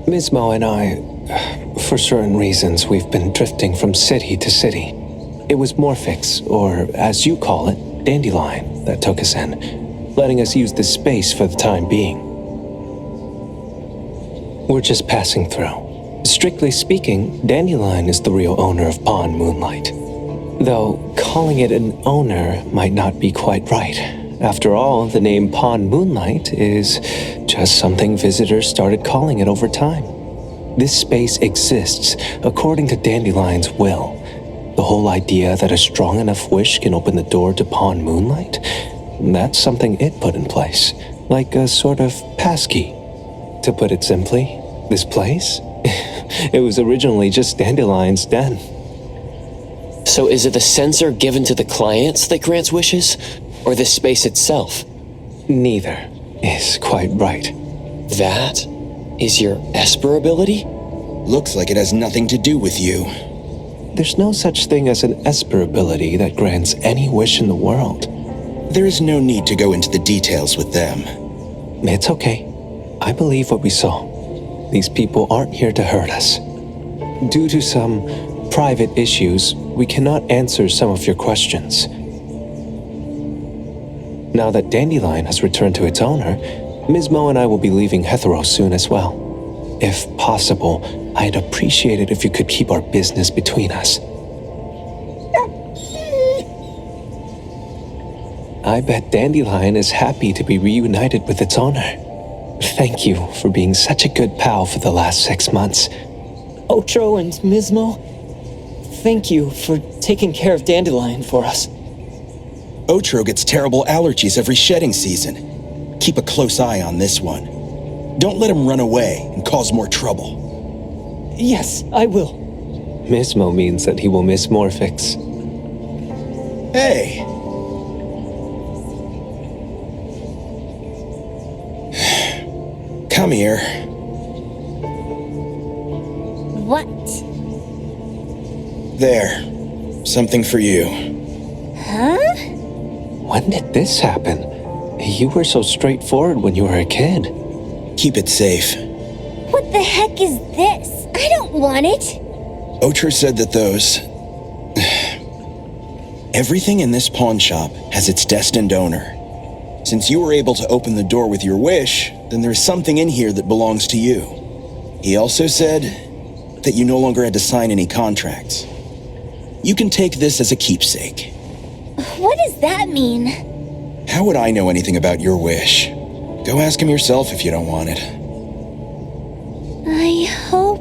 Ms. Mo and I, for certain reasons, we've been drifting from city to city. It was Morphix, or as you call it, Dandelion, that took us in, letting us use this space for the time being. We're just passing through. Strictly speaking, Dandelion is the real owner of Pond Moonlight. Though calling it an owner might not be quite right. After all, the name Pond Moonlight is just something visitors started calling it over time. This space exists according to Dandelion's will. The whole idea that a strong enough wish can open the door to Pond Moonlight, that's something it put in place, like a sort of passkey. To put it simply, this place, it was originally just Dandelion's den. So is it the sensor given to the clients that grants wishes, or the space itself? Neither is quite right. That is your Esper ability? Looks like it has nothing to do with you. There's no such thing as an Esper ability that grants any wish in the world. There is no need to go into the details with them. It's okay. I believe what we saw. These people aren't here to hurt us. Due to some private issues, we cannot answer some of your questions. Now that Dandelion has returned to its owner, Ms. Mo and I will be leaving Hetero soon as well. If possible, I'd appreciate it if you could keep our business between us. I bet Dandelion is happy to be reunited with its owner. Thank you for being such a good pal for the last 6 months. Otro and Ms. Mo, thank you for taking care of Dandelion for us. Otro gets terrible allergies every shedding season. Keep a close eye on this one. Don't let him run away and cause more trouble. Yes, I will. Mismo means that he will miss Morphix. Hey! Come here. What? There. Something for you. Huh? When did this happen? You were so straightforward when you were a kid. Keep it safe. What the heck is this? I don't want it. Otro said that those... Everything in this pawn shop has its destined owner. Since you were able to open the door with your wish, then there's something in here that belongs to you. He also said that you no longer had to sign any contracts. You can take this as a keepsake. What does that mean? How would I know anything about your wish? Go ask him yourself if you don't want it. I hope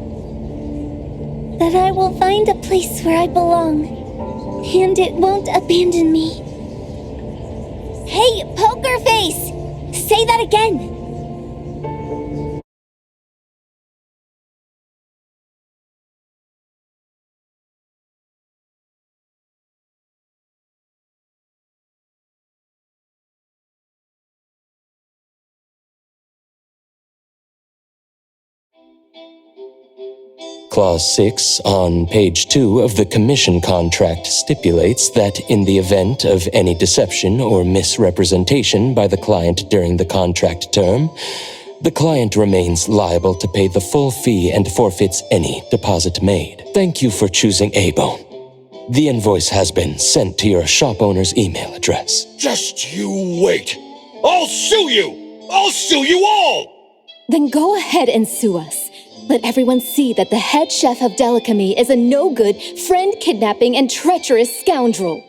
that I will find a place where I belong, and it won't abandon me. Hey, Poker Face! Say that again! Clause 6 on page 2 of the commission contract stipulates that in the event of any deception or misrepresentation by the client during the contract term, the client remains liable to pay the full fee and forfeits any deposit made. Thank you for choosing A-Bone. The invoice has been sent to your shop owner's email address. Just you wait. I'll sue you! I'll sue you all! Then go ahead and sue us. Let everyone see that the head chef of Delicamy is a no-good, friend-kidnapping, and treacherous scoundrel.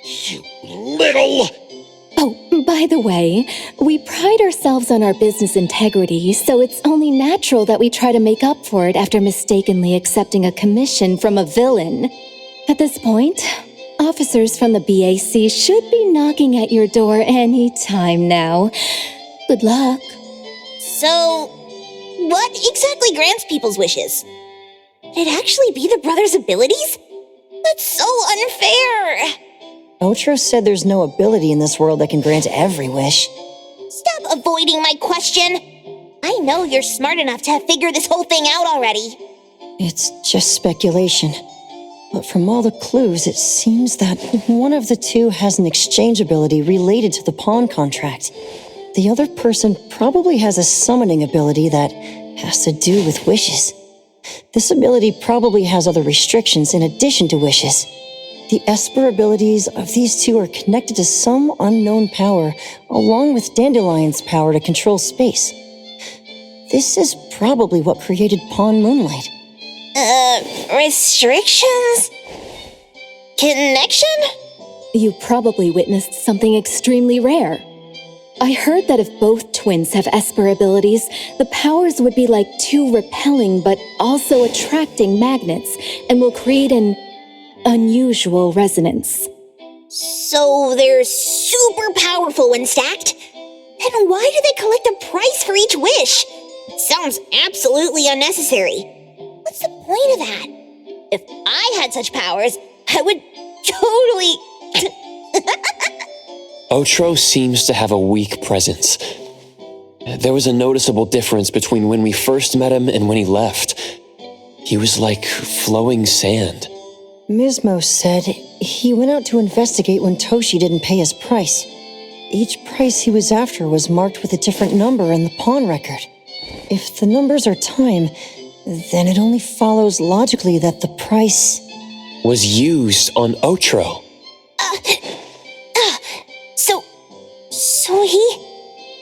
You little... Oh, by the way, we pride ourselves on our business integrity, so it's only natural that we try to make up for it after mistakenly accepting a commission from a villain. At this point, officers from the BAC should be knocking at your door any time now. Good luck. So, what exactly grants people's wishes? Could it actually be the brothers' abilities? That's so unfair! Otro said there's no ability in this world that can grant every wish. Stop avoiding my question! I know you're smart enough to have figured this whole thing out already. It's just speculation. But from all the clues, it seems that one of the two has an exchange ability related to the pawn contract. The other person probably has a summoning ability that has to do with wishes. This ability probably has other restrictions in addition to wishes. The Esper abilities of these two are connected to some unknown power, along with Dandelion's power to control space. This is probably what created Pawn Moonlight. Restrictions? Connection? You probably witnessed something extremely rare. I heard that if both twins have Esper abilities, the powers would be like two repelling but also attracting magnets and will create an unusual resonance. So they're super powerful when stacked? Then why do they collect a price for each wish? Sounds absolutely unnecessary. What's the point of that? If I had such powers, I would totally... Otro seems to have a weak presence. There was a noticeable difference between when we first met him and when he left. He was like flowing sand. Mismo said he went out to investigate when Toshi didn't pay his price. Each price he was after was marked with a different number in the pawn record. If the numbers are time, then it only follows logically that the price was used on Otro. So he...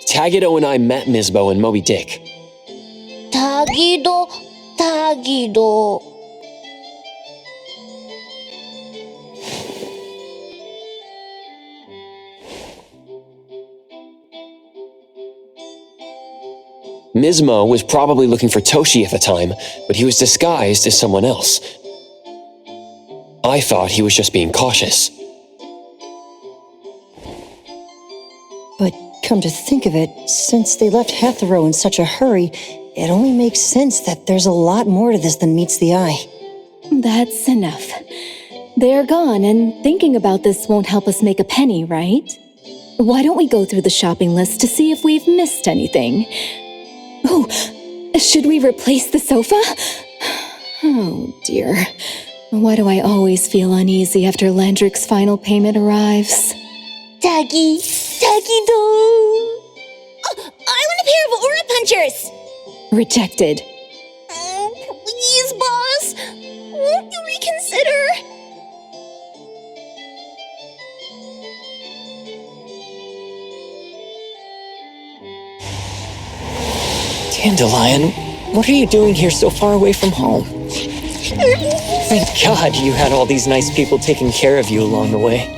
Tagido and I met Misbo and Moby Dick. Tagido. Mismo was probably looking for Toshi at the time, but he was disguised as someone else. I thought he was just being cautious. But come to think of it, since they left Hethero in such a hurry, it only makes sense that there's a lot more to this than meets the eye. That's enough. They're gone, and thinking about this won't help us make a penny, right? Why don't we go through the shopping list to see if we've missed anything? Oh, should we replace the tagido? Oh dear. Why do I always feel uneasy after Landrick's final payment arrives? Tagido! Oh, I want a pair of aura punchers! Rejected. Oh, please, boss! Won't you reconsider? Dandelion, what are you doing here so far away from home? Thank God you had all these nice people taking care of you along the way.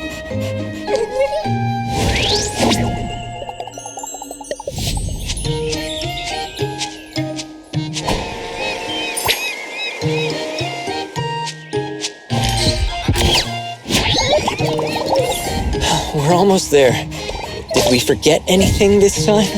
We're almost there. Did we forget anything this time?